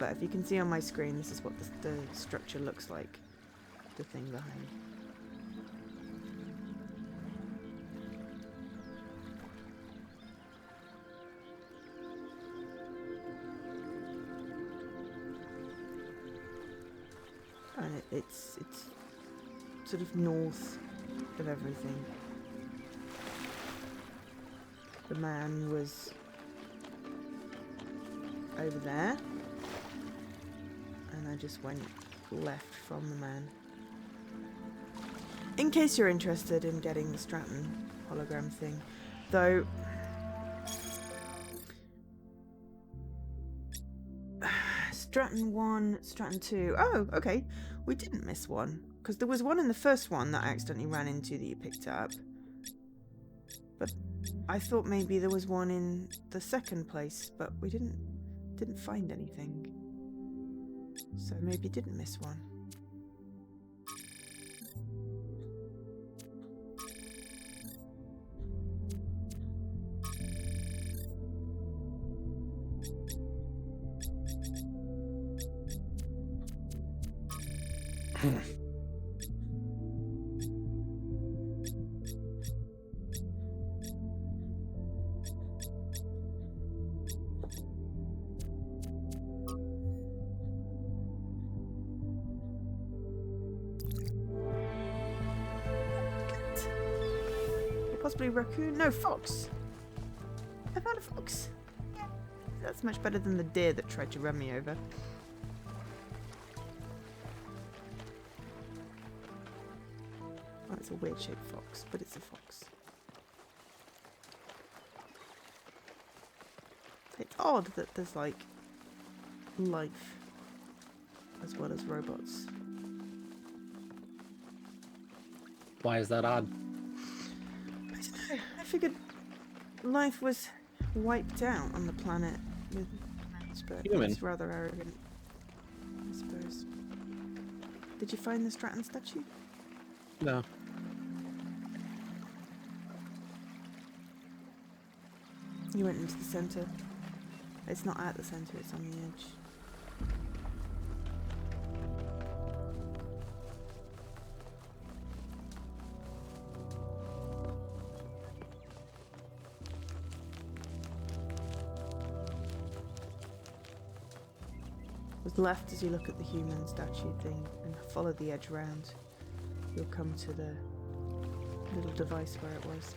but if you can see on my screen, this is what the structure looks like. The thing behind. And it's sort of north of everything. The man was over there, and I just went left from the man. In case you're interested in getting the Stratton hologram thing, though, Stratton 1, Stratton 2. Oh, okay. We didn't miss one. Because there was one in the first one that I accidentally ran into that you picked up. But I thought maybe there was one in the second place, but we didn't find anything. So maybe didn't miss one. Possibly raccoon? No, fox. I found a fox. Yeah. That's much better than the deer that tried to run me over. Oh, it's a weird shaped fox, but it's a fox. It's odd that there's like life as well as robots. Why is that odd? I figured life was wiped out on the planet with plants, but Human. it's rather arrogant, I suppose. Did you find the Stratton statue? No. You went into the centre. It's not at the centre, it's on the edge. With left as you look at the human statue thing and follow the edge round, you'll come to the little device where it was.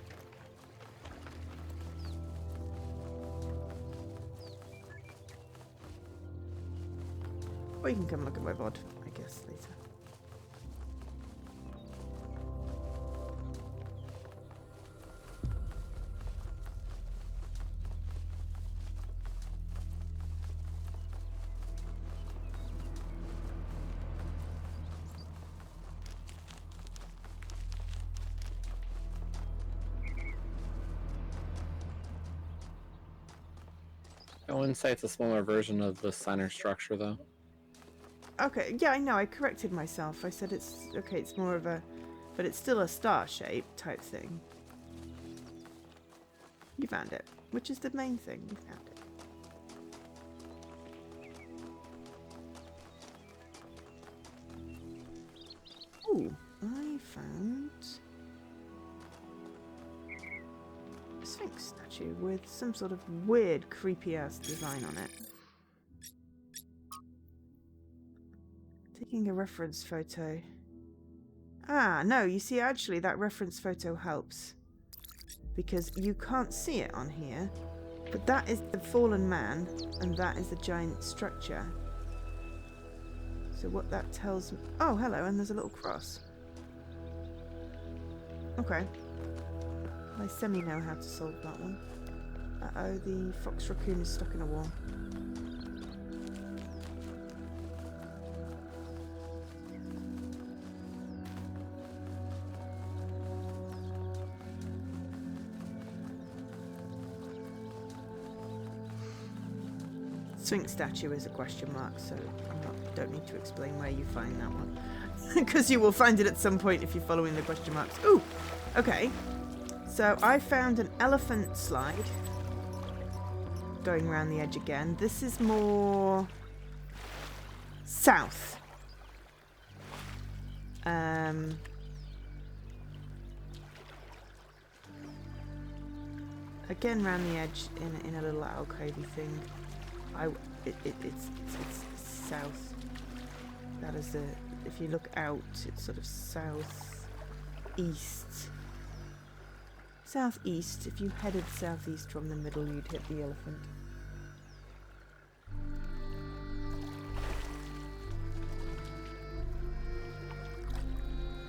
Or you can come look at my VOD, I guess, later. I wouldn't say it's a smaller version of the center structure, though. Okay, yeah, I know, I corrected myself. I said it's, okay, it's more of a, but it's still a star shape type thing. You found it, which is the main thing. You found it. Ooh, I found a Sphinx statue with some sort of weird, creepy-ass design on it. Taking a reference photo. Ah, no, you see, actually, that reference photo helps. Because you can't see it on here, but that is the fallen man, and that is the giant structure. So what that tells me... Oh, hello, and there's a little cross. Okay. I semi-know how to solve that one. Uh-oh, the fox raccoon is stuck in a wall. Sphinx statue is a question mark, so don't need to explain where you find that one. Because you will find it at some point if you're following the question marks. Ooh! Okay. So I found an elephant slide. Going around the edge again. This is more south. Again, round the edge in a little alcovey thing. It's south. That is the. If you look out, it's sort of southeast. Southeast. If you headed southeast from the middle, you'd hit the elephant.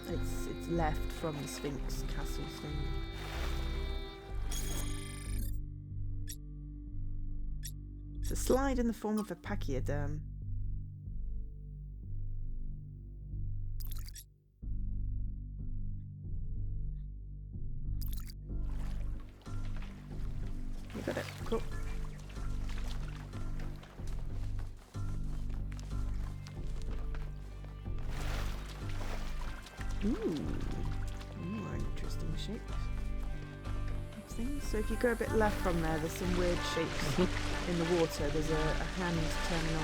It's left from the Sphinx castle thing. It's a slide in the form of a pachyderm. You got it. Cool. More interesting shapes. Things. So if you go a bit left from there, there's some weird shapes in the water. There's a hand terminal.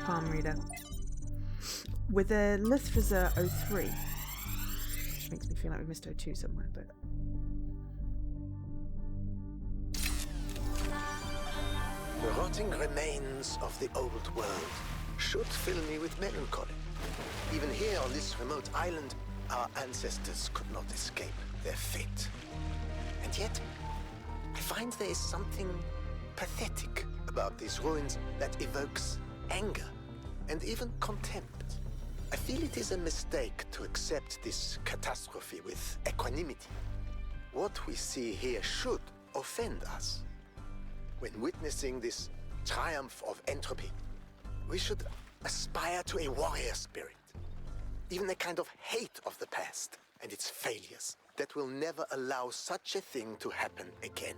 Palm reader. With a Lithraza 03. Which makes me feel like we missed 02 somewhere, but... The rotting remains of the old world should fill me with melancholy. Even here on this remote island, our ancestors could not escape their fate. And yet, I find there is something pathetic about these ruins that evokes anger and even contempt. I feel it is a mistake to accept this catastrophe with equanimity. What we see here should offend us. When witnessing this triumph of entropy, we should aspire to a warrior spirit. Even a kind of hate of the past and its failures that will never allow such a thing to happen again.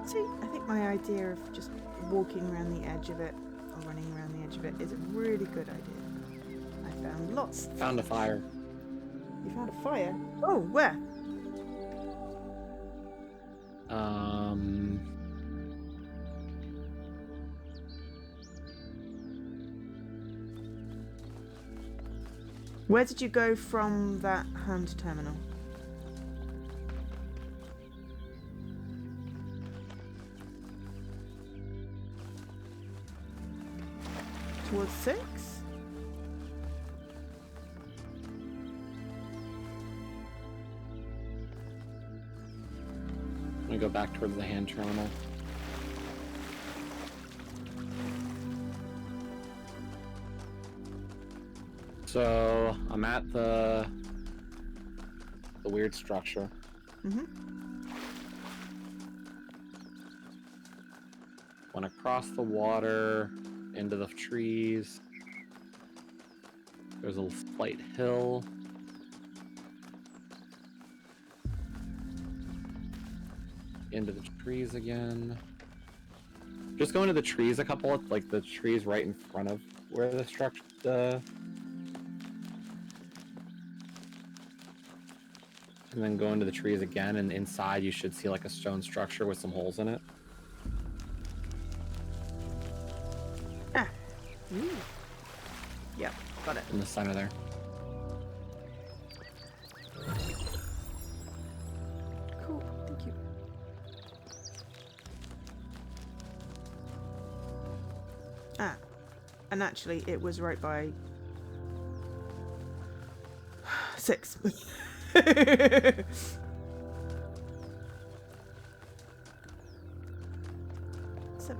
See, I think my idea of just walking around the edge of it, or running around the edge of it, is a really good idea. I found lots. Found a fire. You found a fire? Oh, where? Where did you go from that hand terminal? Towards 6? We go back towards the hand terminal. So I'm at the weird structure. Went across the water into the trees. There's a slight hill. Into the trees again. Just go into the trees a couple of, like the trees right in front of where the structure, and then go into the trees again, and inside you should see like a stone structure with some holes in it. Ah. Ooh. Yep, got it. In the center there. Cool, thank you. Ah, and actually it was right by 6. So I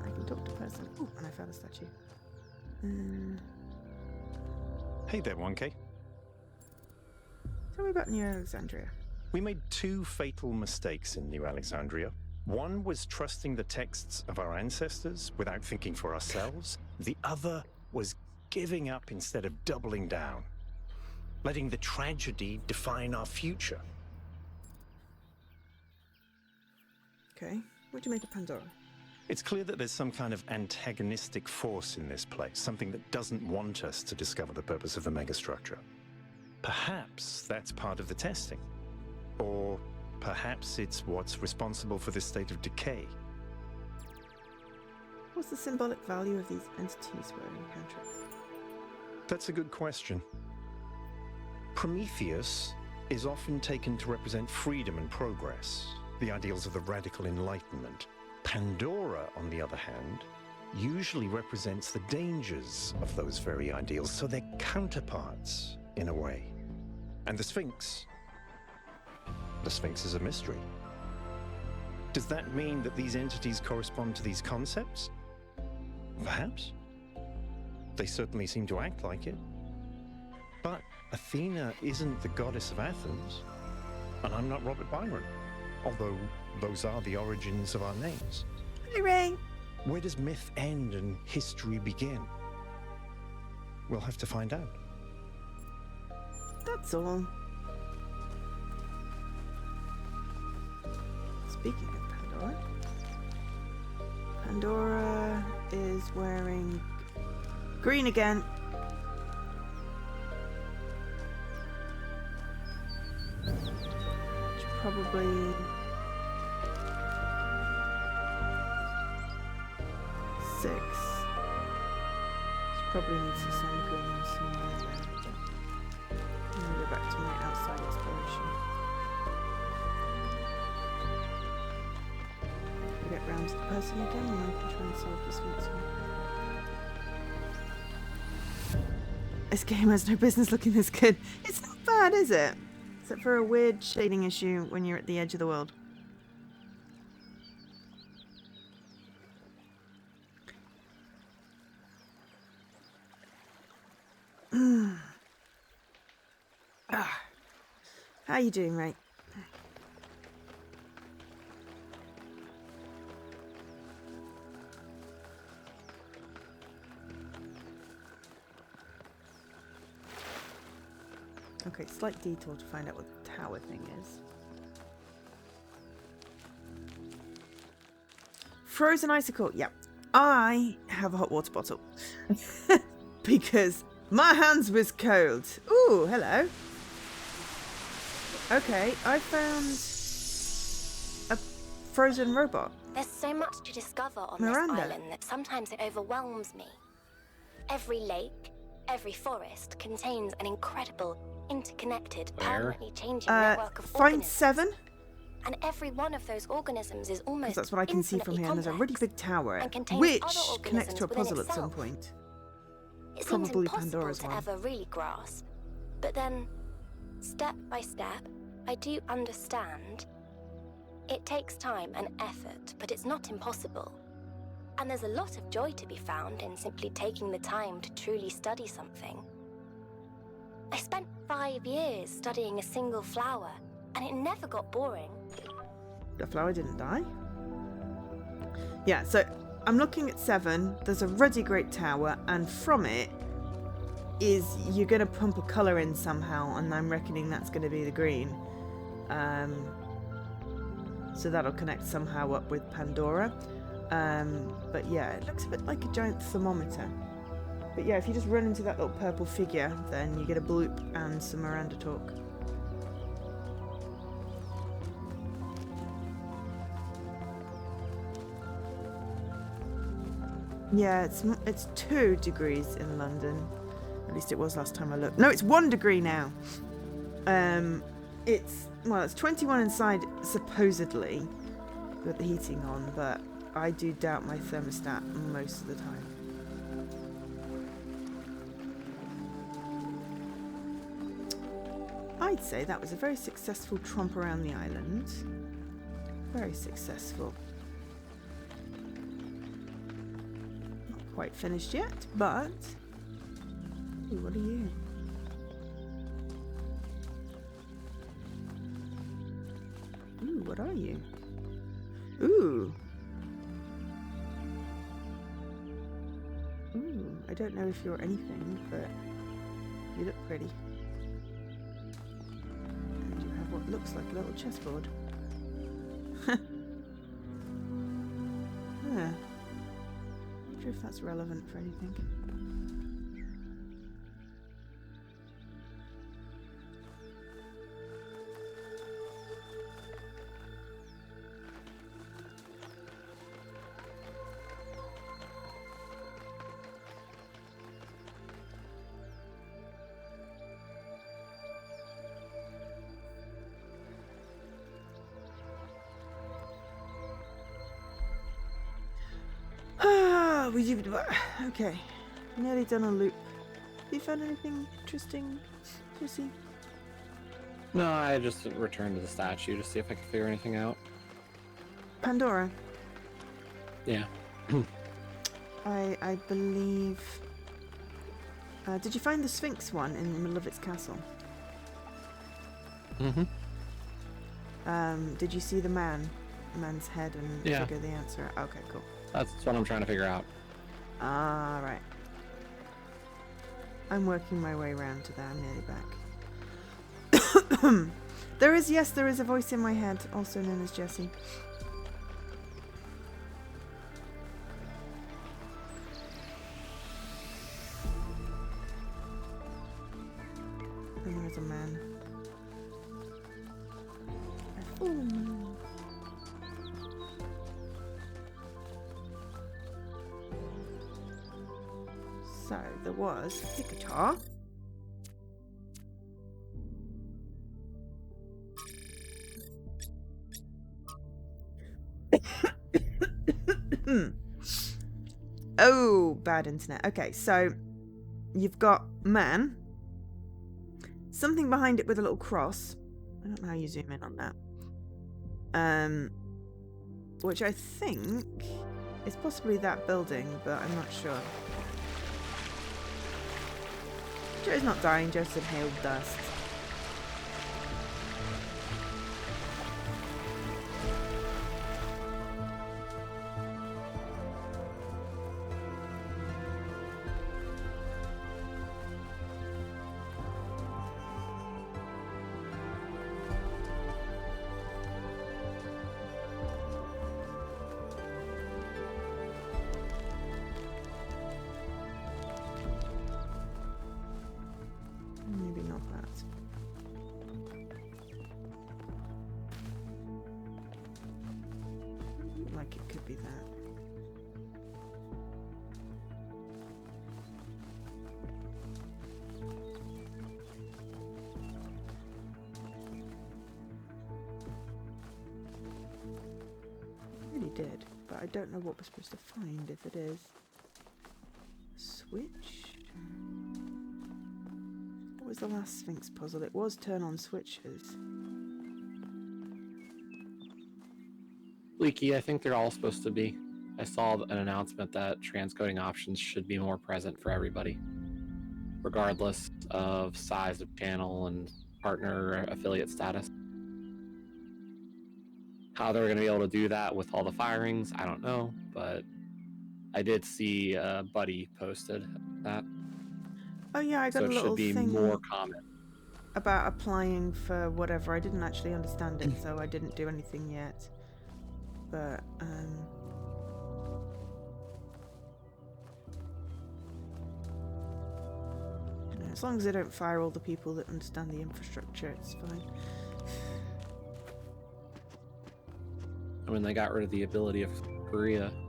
can talk to a person. Oh, and I found a statue. Hey there, 1K. Tell me about New Alexandria. We made 2 fatal mistakes in New Alexandria. One was trusting the texts of our ancestors without thinking for ourselves. The other was giving up instead of doubling down, letting the tragedy define our future. Okay, what do you make of Pandora? It's clear that there's some kind of antagonistic force in this place, something that doesn't want us to discover the purpose of the megastructure. Perhaps that's part of the testing. Or perhaps it's what's responsible for this state of decay. What's the symbolic value of these entities we're encountering? That's a good question. Prometheus is often taken to represent freedom and progress, the ideals of the radical enlightenment. Pandora, on the other hand, usually represents the dangers of those very ideals, so they're counterparts, in a way. And the Sphinx is a mystery. Does that mean that these entities correspond to these concepts? Perhaps. They certainly seem to act like it. But Athena isn't the goddess of Athens, and I'm not Robert Byron, although those are the origins of our names. Hey, Ray! Where does myth end and history begin? We'll have to find out. That's all. Speaking of Pandora, Pandora is wearing green again. Which probably six. This probably needs to send green somewhere there. I'm gonna go back to my outside exploration. Get round to the person again, and I can try and solve this once more. This game has no business looking this good. It's not bad, is it? Except for a weird shading issue when you're at the edge of the world. How you doing, mate? Okay, slight detour to find out what the tower thing is. Frozen icicle. Yep. I have a hot water bottle. Because my hands was cold. Ooh, hello. Okay, I found a frozen robot. There's so much to discover on Miranda. this island that sometimes it overwhelms me. Every lake, every forest contains an incredible, interconnected, permanently changing network of Find organisms. 7. And every one of those organisms is almost Because that's what I can see from here. And there's a really big tower, and contains which other connects to a organisms puzzle within at some itself. point. It Probably seems impossible Pandora's to one. ever really grasp. But then, step by step, I do understand. It takes time and effort, but it's not impossible. And there's a lot of joy to be found in simply taking the time to truly study something. I spent 5 years studying a single flower, and it never got boring. The flower didn't die? Yeah, so I'm looking at 7. There's a ruddy great tower, and from it is you're going to pump a colour in somehow, and I'm reckoning that's going to be the green. So that'll connect somehow up with Pandora. But yeah, it looks a bit like a giant thermometer. But yeah, if you just run into that little purple figure, then you get a bloop and some Miranda talk. Yeah, it's 2 degrees in London. At least it was last time I looked. No, it's 1 degree now. It's 21 inside supposedly with the heating on, but I do doubt my thermostat most of the time. I'd say that was a very successful tromp around the island. Very successful. Not quite finished yet, but... Ooh, what are you? Ooh, what are you? Ooh. Ooh, I don't know if you're anything, but you look pretty. And you have what looks like a little chessboard. Yeah. Not sure if that's relevant for anything. Okay. Nearly done a loop. Have you found anything interesting, Jesse? No, I just returned to the statue to see if I could figure anything out. Pandora. Yeah. I believe. Did you find the Sphinx one in the middle of its castle? Mm-hmm. Did you see the man's head and figure the answer out? Okay, cool. That's what I'm trying to figure out. Ah, right. I'm working my way around to that. I'm nearly back. There is a voice in my head, also known as Jesse. And there's a man. A fallen man. So there was the guitar. Oh, bad internet. Okay, so you've got man. Something behind it with a little cross. I don't know how you zoom in on that. Which I think is possibly that building, but I'm not sure. Joe's not dying, just inhaled dust. Maybe not that. Like it could be that. I really did, but I don't know what we're supposed to find if it is. Switch? What was the last Sphinx puzzle? It was turn on switches. Leaky, I think they're all supposed to be. I saw an announcement that transcoding options should be more present for everybody, regardless of size of channel and partner or affiliate status. How they're going to be able to do that with all the firings, I don't know, but I did see Buddy posted that. Oh yeah, I got So a it little should be thing more common. about applying for whatever. I didn't actually understand it, so I didn't do anything yet. But as long as they don't fire all the people that understand the infrastructure, it's fine. I mean, they got rid of the ability of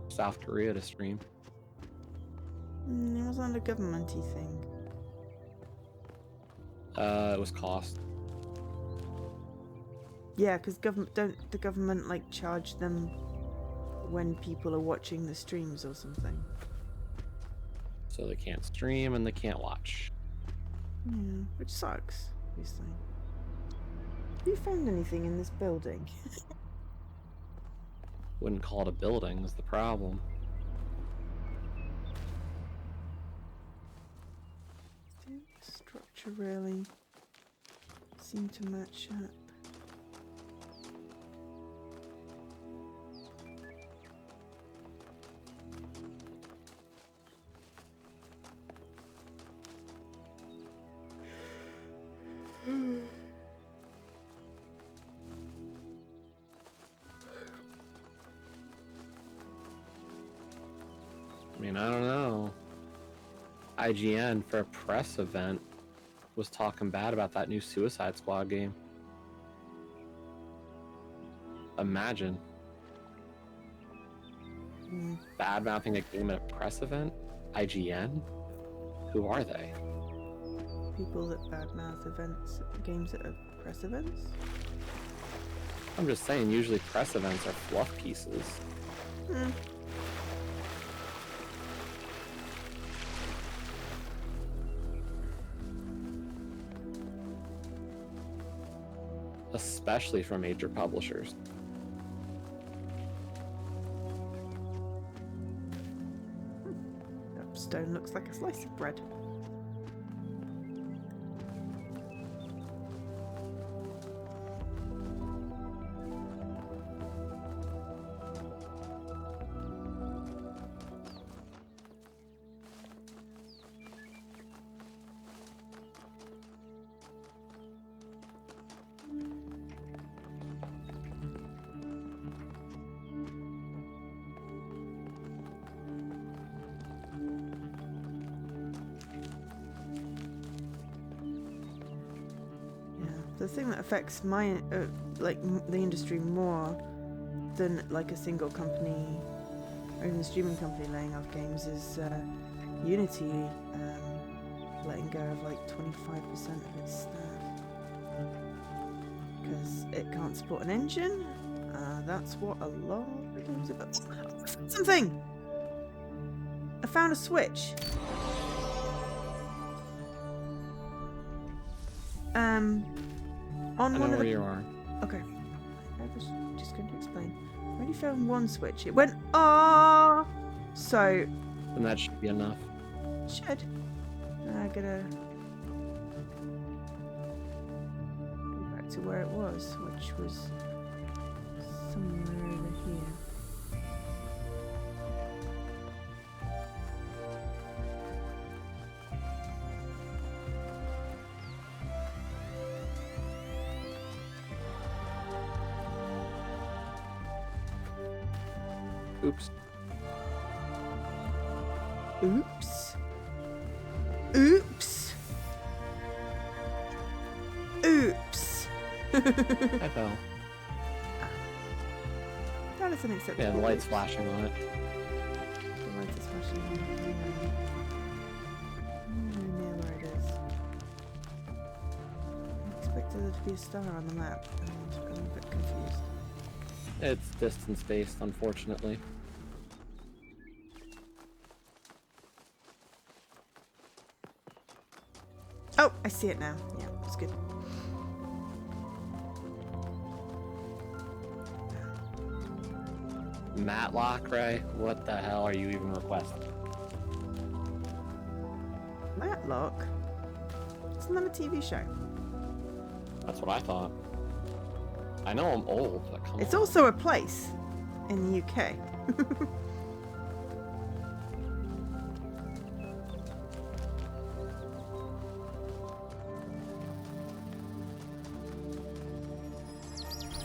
South Korea to stream. It wasn't a government-y thing. It was cost. Yeah, because don't the government like charge them when people are watching the streams or something? So they can't stream and they can't watch. Yeah, which sucks, obviously. Have you found anything in this building? Wouldn't call it a building is the problem. Didn't the structure really seem to match up? mean, I don't know. IGN, for a press event, was talking bad about that new Suicide Squad game. Imagine. Bad mouthing a game at a press event? IGN? Who are they? People that badmouth events, games at press events? I'm just saying, usually press events are fluff pieces. Especially from major publishers. That stone looks like a slice of bread. The thing that affects my the industry more than like a single company or even a streaming company laying off games is Unity letting go of like 25% of its staff because it can't support an engine. That's what a lot of games are about. Something! I found a switch. On I one know of where the... you are. Okay. I was just going to explain. I only found one switch. It went, ah. So... And that should be enough. Should. I gotta... go back to where it was, which was somewhere over here. Oops. Oops. Oops. Oops. I fell. That is an acceptable. Yeah, the light's flashing on it. The light is flashing on it. Near where it is. I expected there to be a star on the map, and I'm a bit confused. It's distance-based, unfortunately. Oh, I see it now. Yeah, it's good. Matlock, Ray? What the hell are you even requesting? Matlock? Isn't that a TV show? That's what I thought. I know I'm old, but come It's on. also a place in the UK.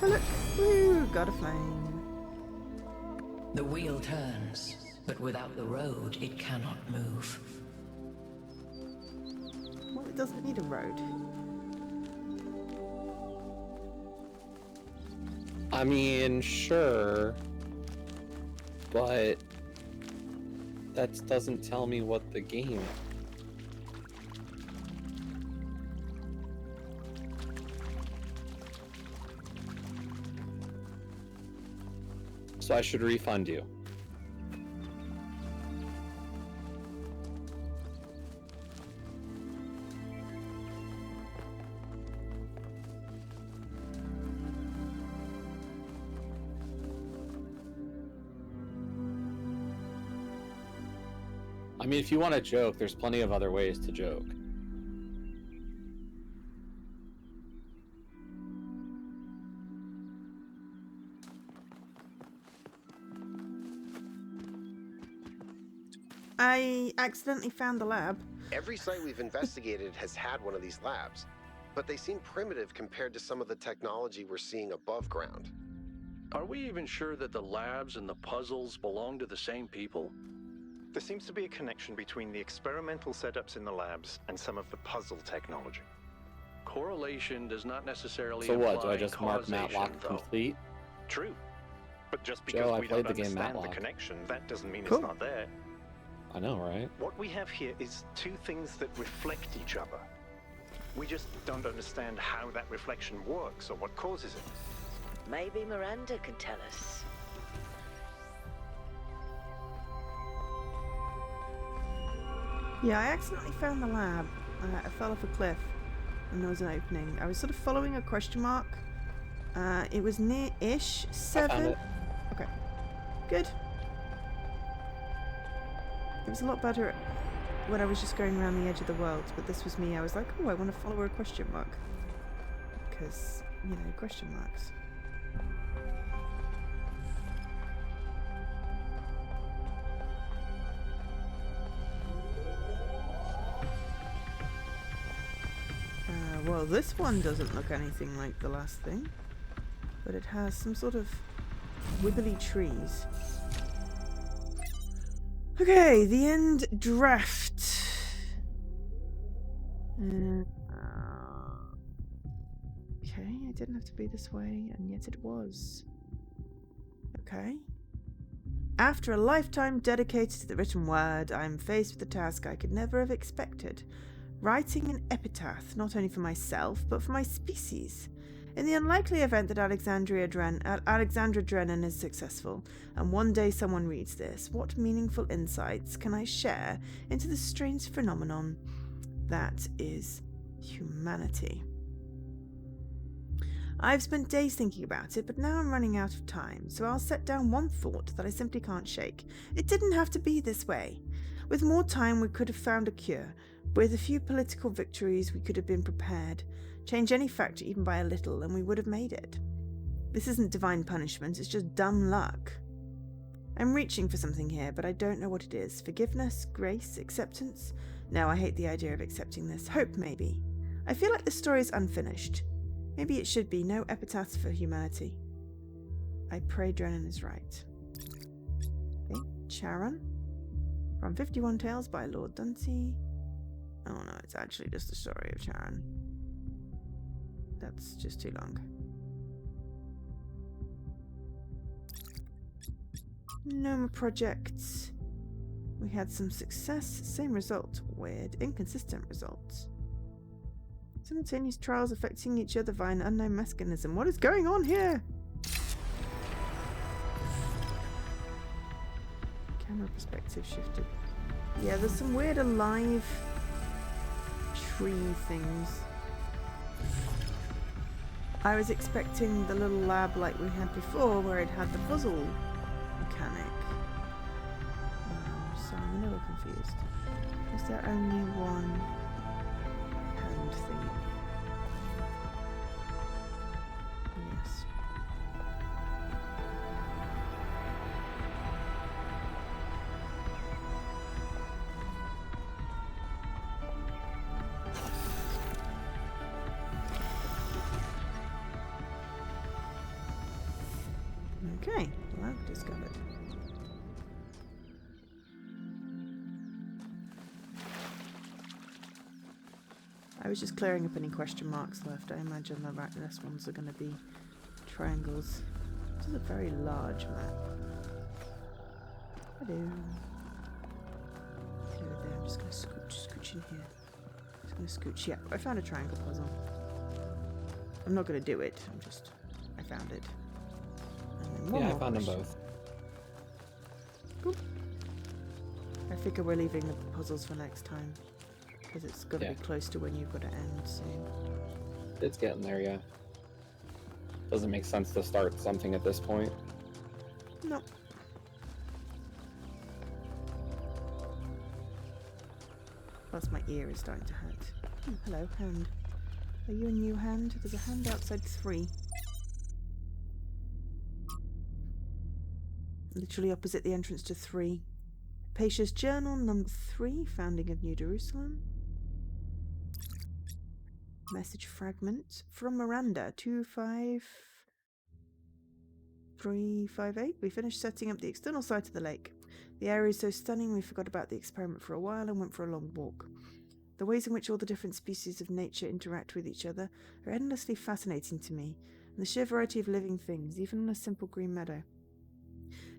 Oh, look. Woo, got a flame. The wheel turns, but without the road, it cannot move. Well, it doesn't need a road. I mean, sure, but that doesn't tell me what the game is. So I should refund you. I mean, if you want to joke, there's plenty of other ways to joke. I accidentally found the lab. Every site we've investigated has had one of these labs, but they seem primitive compared to some of the technology we're seeing above ground. Are we even sure that the labs and the puzzles belong to the same people? There seems to be a connection between the experimental setups in the labs and some of the puzzle technology. Correlation does not necessarily So what? Do I imply just mark causation, Matlock though. complete? True. But just Joe, because I we played don't the game understand the Matlock. connection, that doesn't mean Cool. it's not there. I know, right? What we have here is two things that reflect each other. We just don't understand how that reflection works or what causes it. Maybe Miranda can tell us. Yeah, I accidentally found the lab. I fell off a cliff and there was an opening. I was sort of following a question mark. It was near-ish 7. I found it. Okay, good. It was a lot better when I was just going around the edge of the world, but this was me. I was like, oh, I want to follow a question mark. Because, you know, question marks. Well, this one doesn't look anything like the last thing, but it has some sort of wibbly trees. Okay, the end draft. Okay, it didn't have to be this way, and yet it was. Okay. After a lifetime dedicated to the written word, I am faced with a task I could never have expected. Writing an epitaph, not only for myself, but for my species. In the unlikely event that Alexandra Drennan is successful, and one day someone reads this, what meaningful insights can I share into the strange phenomenon that is humanity? I've spent days thinking about it, but now I'm running out of time, so I'll set down one thought that I simply can't shake. It didn't have to be this way. With more time, we could have found a cure. With a few political victories, we could have been prepared. Change any factor even by a little, and we would have made it. This isn't divine punishment, it's just dumb luck. I'm reaching for something here, but I don't know what it is. Forgiveness? Grace? Acceptance? No, I hate the idea of accepting this. Hope, maybe. I feel like the story is unfinished. Maybe it should be no epitaphs for humanity. I pray Drennan is right. Okay, Charon. From 51 Tales by Lord Dunsey. Oh no, it's actually just the story of Charon. That's just too long. No more projects. We had some success, same result. Weird, inconsistent results. Simultaneous trials affecting each other via an unknown mechanism. What is going on here? Camera perspective shifted. Yeah, there's some weird alive tree things. I was expecting the little lab like we had before where it had the puzzle mechanic. So I'm a little confused. Is there only one hand thing? Yes. Okay, lab discovered. I was just clearing up any question marks left. I imagine the last ones are going to be triangles. This is a very large map. Hello. Hello there. I'm just going to scooch in here. Just going to scooch. Yeah, I found a triangle puzzle. I'm not going to do it. I found it. And then Yeah, I more found them question. both. Cool. I figure we're leaving the puzzles for next time. Because it's got to be close to when you've got to end soon. It's getting there, yeah. Doesn't make sense to start something at this point. Nope. Plus my ear is starting to hurt. Oh, hello, hand. Are you a new hand? There's a hand outside 3. Literally opposite the entrance to 3. Pacia's Journal, number 3, Founding of New Jerusalem. Message fragment from Miranda, 25358. We finished setting up the external site of the lake. The area is so stunning we forgot about the experiment for a while and went for a long walk. The ways in which all the different species of nature interact with each other are endlessly fascinating to me, and the sheer variety of living things, even on a simple green meadow.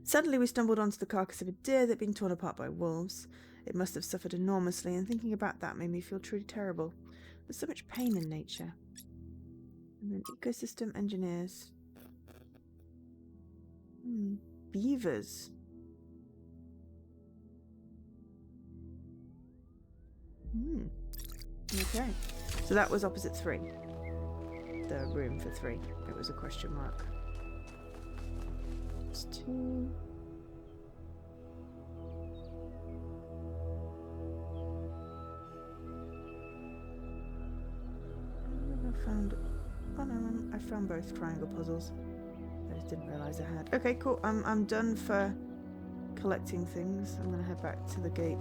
Suddenly we stumbled onto the carcass of a deer that had been torn apart by wolves. It must have suffered enormously, and thinking about that made me feel truly terrible. There's so much pain in nature. And then ecosystem engineers. Beavers. Okay. So that was opposite 3. The room for 3. It was a question mark. It's 2. I found both triangle puzzles. I just didn't realise I had. Okay, cool. I'm done for collecting things. I'm gonna head back to the gate.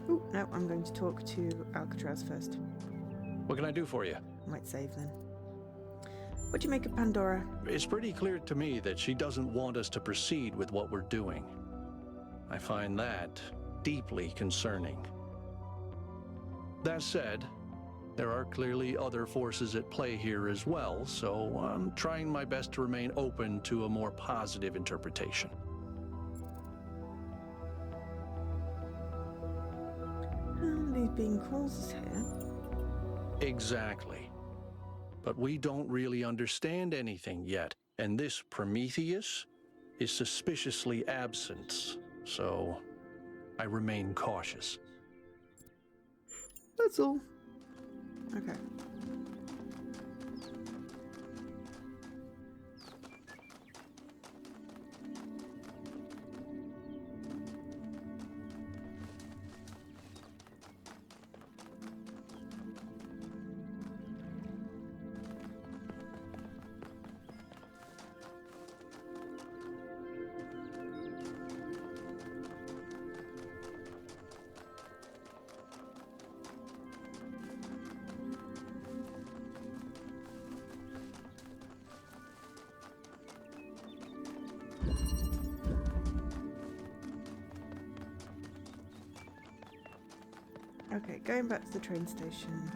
Oh no, I'm going to talk to Alcatraz first. What can I do for you? Might save then. What do you make of Pandora? It's pretty clear to me that she doesn't want us to proceed with what we're doing. I find that deeply concerning. That said, there are clearly other forces at play here as well, so I'm trying my best to remain open to a more positive interpretation. These being causes here. Exactly. But we don't really understand anything yet, and this Prometheus is suspiciously absent, so I remain cautious. That's all. Okay. Okay, going back to the train station.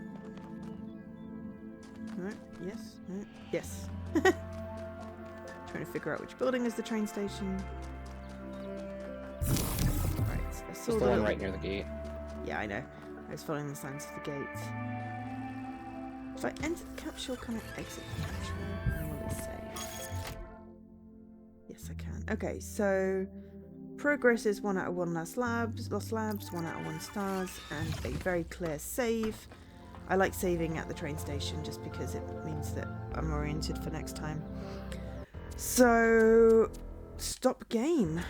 No, yes, no, yes. Trying to figure out which building is the train station. Right, I saw It's the one right near the gate. Yeah, I know. I was following the signs of the gate. If I enter the capsule, can I exit the capsule? And will it save? Yes, I can. Okay, so progress is 1 out of 1 lost labs, 1 out of 1 stars, and a very clear save. I like saving at the train station just because it means that I'm oriented for next time. So, stop game.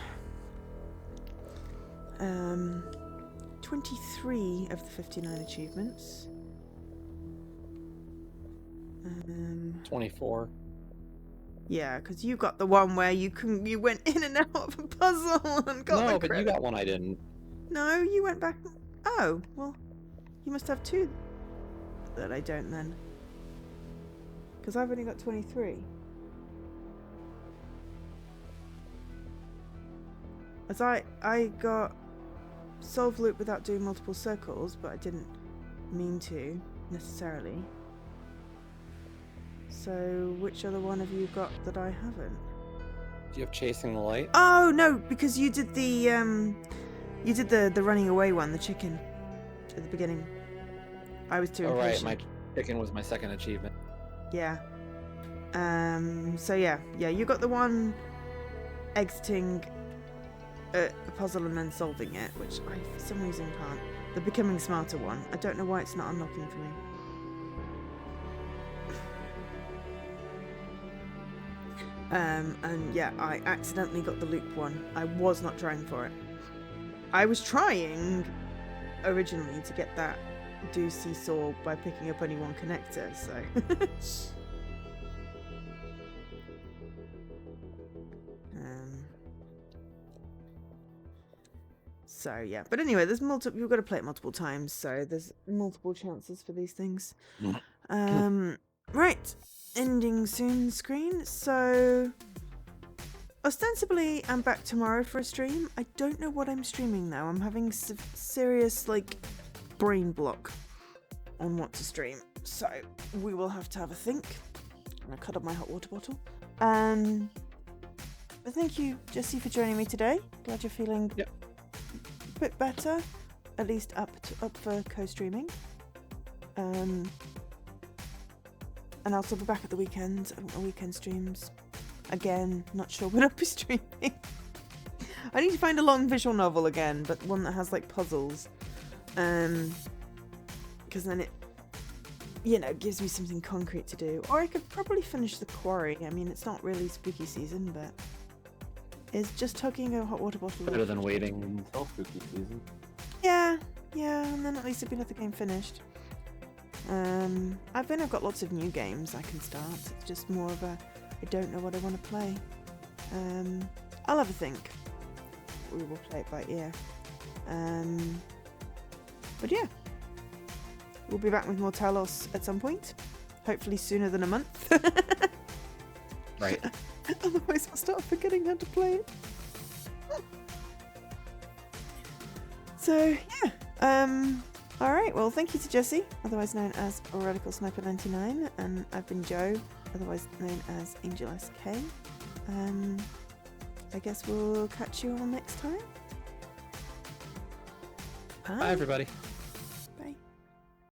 23 of the 59 achievements. 24. Yeah, because you got the one where you went in and out of a puzzle and got No, the but you credit. got one I didn't. No, you went back. Oh, well, you must have 2 that I don't then. Because I've only got 23. As I got solve loop without doing multiple circles, but I didn't mean to necessarily. So which other one have you got that I haven't? Do you have Chasing the Light? Oh no, because you did the running away one, the chicken, at the beginning. I was too impatient. Right, my chicken was my second achievement. Yeah. So yeah, you got the one exiting a puzzle and then solving it, which I for some reason can't. The becoming smarter one. I don't know why it's not unlocking for me. And yeah, I accidentally got the loop one. I was not trying for it. I was trying originally to get that do seesaw by picking up only one connector, so so yeah, but anyway, there's multiple. You've got to play it multiple times, so there's multiple chances for these things. Right, ending soon screen. So ostensibly, I'm back tomorrow for a stream. I don't know what I'm streaming now. I'm having serious, like, brain block on what to stream. So, we will have to have a think. I'm going to cut up my hot water bottle. But thank you, Jesse, for joining me today. Glad you're feeling a bit better. At least up for co-streaming. And I'll still be back at the weekend. I want my weekend streams. Again, not sure when I'll be streaming. I need to find a long visual novel again, but one that has like puzzles. Because then it, you know, gives me something concrete to do. Or I could probably finish The Quarry. I mean, it's not really spooky season, but it's just tugging a hot water bottle. Better than waiting until spooky season. Yeah, and then at least it'll be another game finished. I've got lots of new games I can start. It's just more of a, I don't know what I want to play. I'll have a think. We will play it by ear. But yeah, we'll be back with more Talos at some point. Hopefully sooner than a month. Right. Otherwise I'll start forgetting how to play it. So yeah, alright, well thank you to Jesse, otherwise known as Radical Sniper 99, and I've been Joe, otherwise known as Angel SK. I guess we'll catch you all next time. Bye everybody.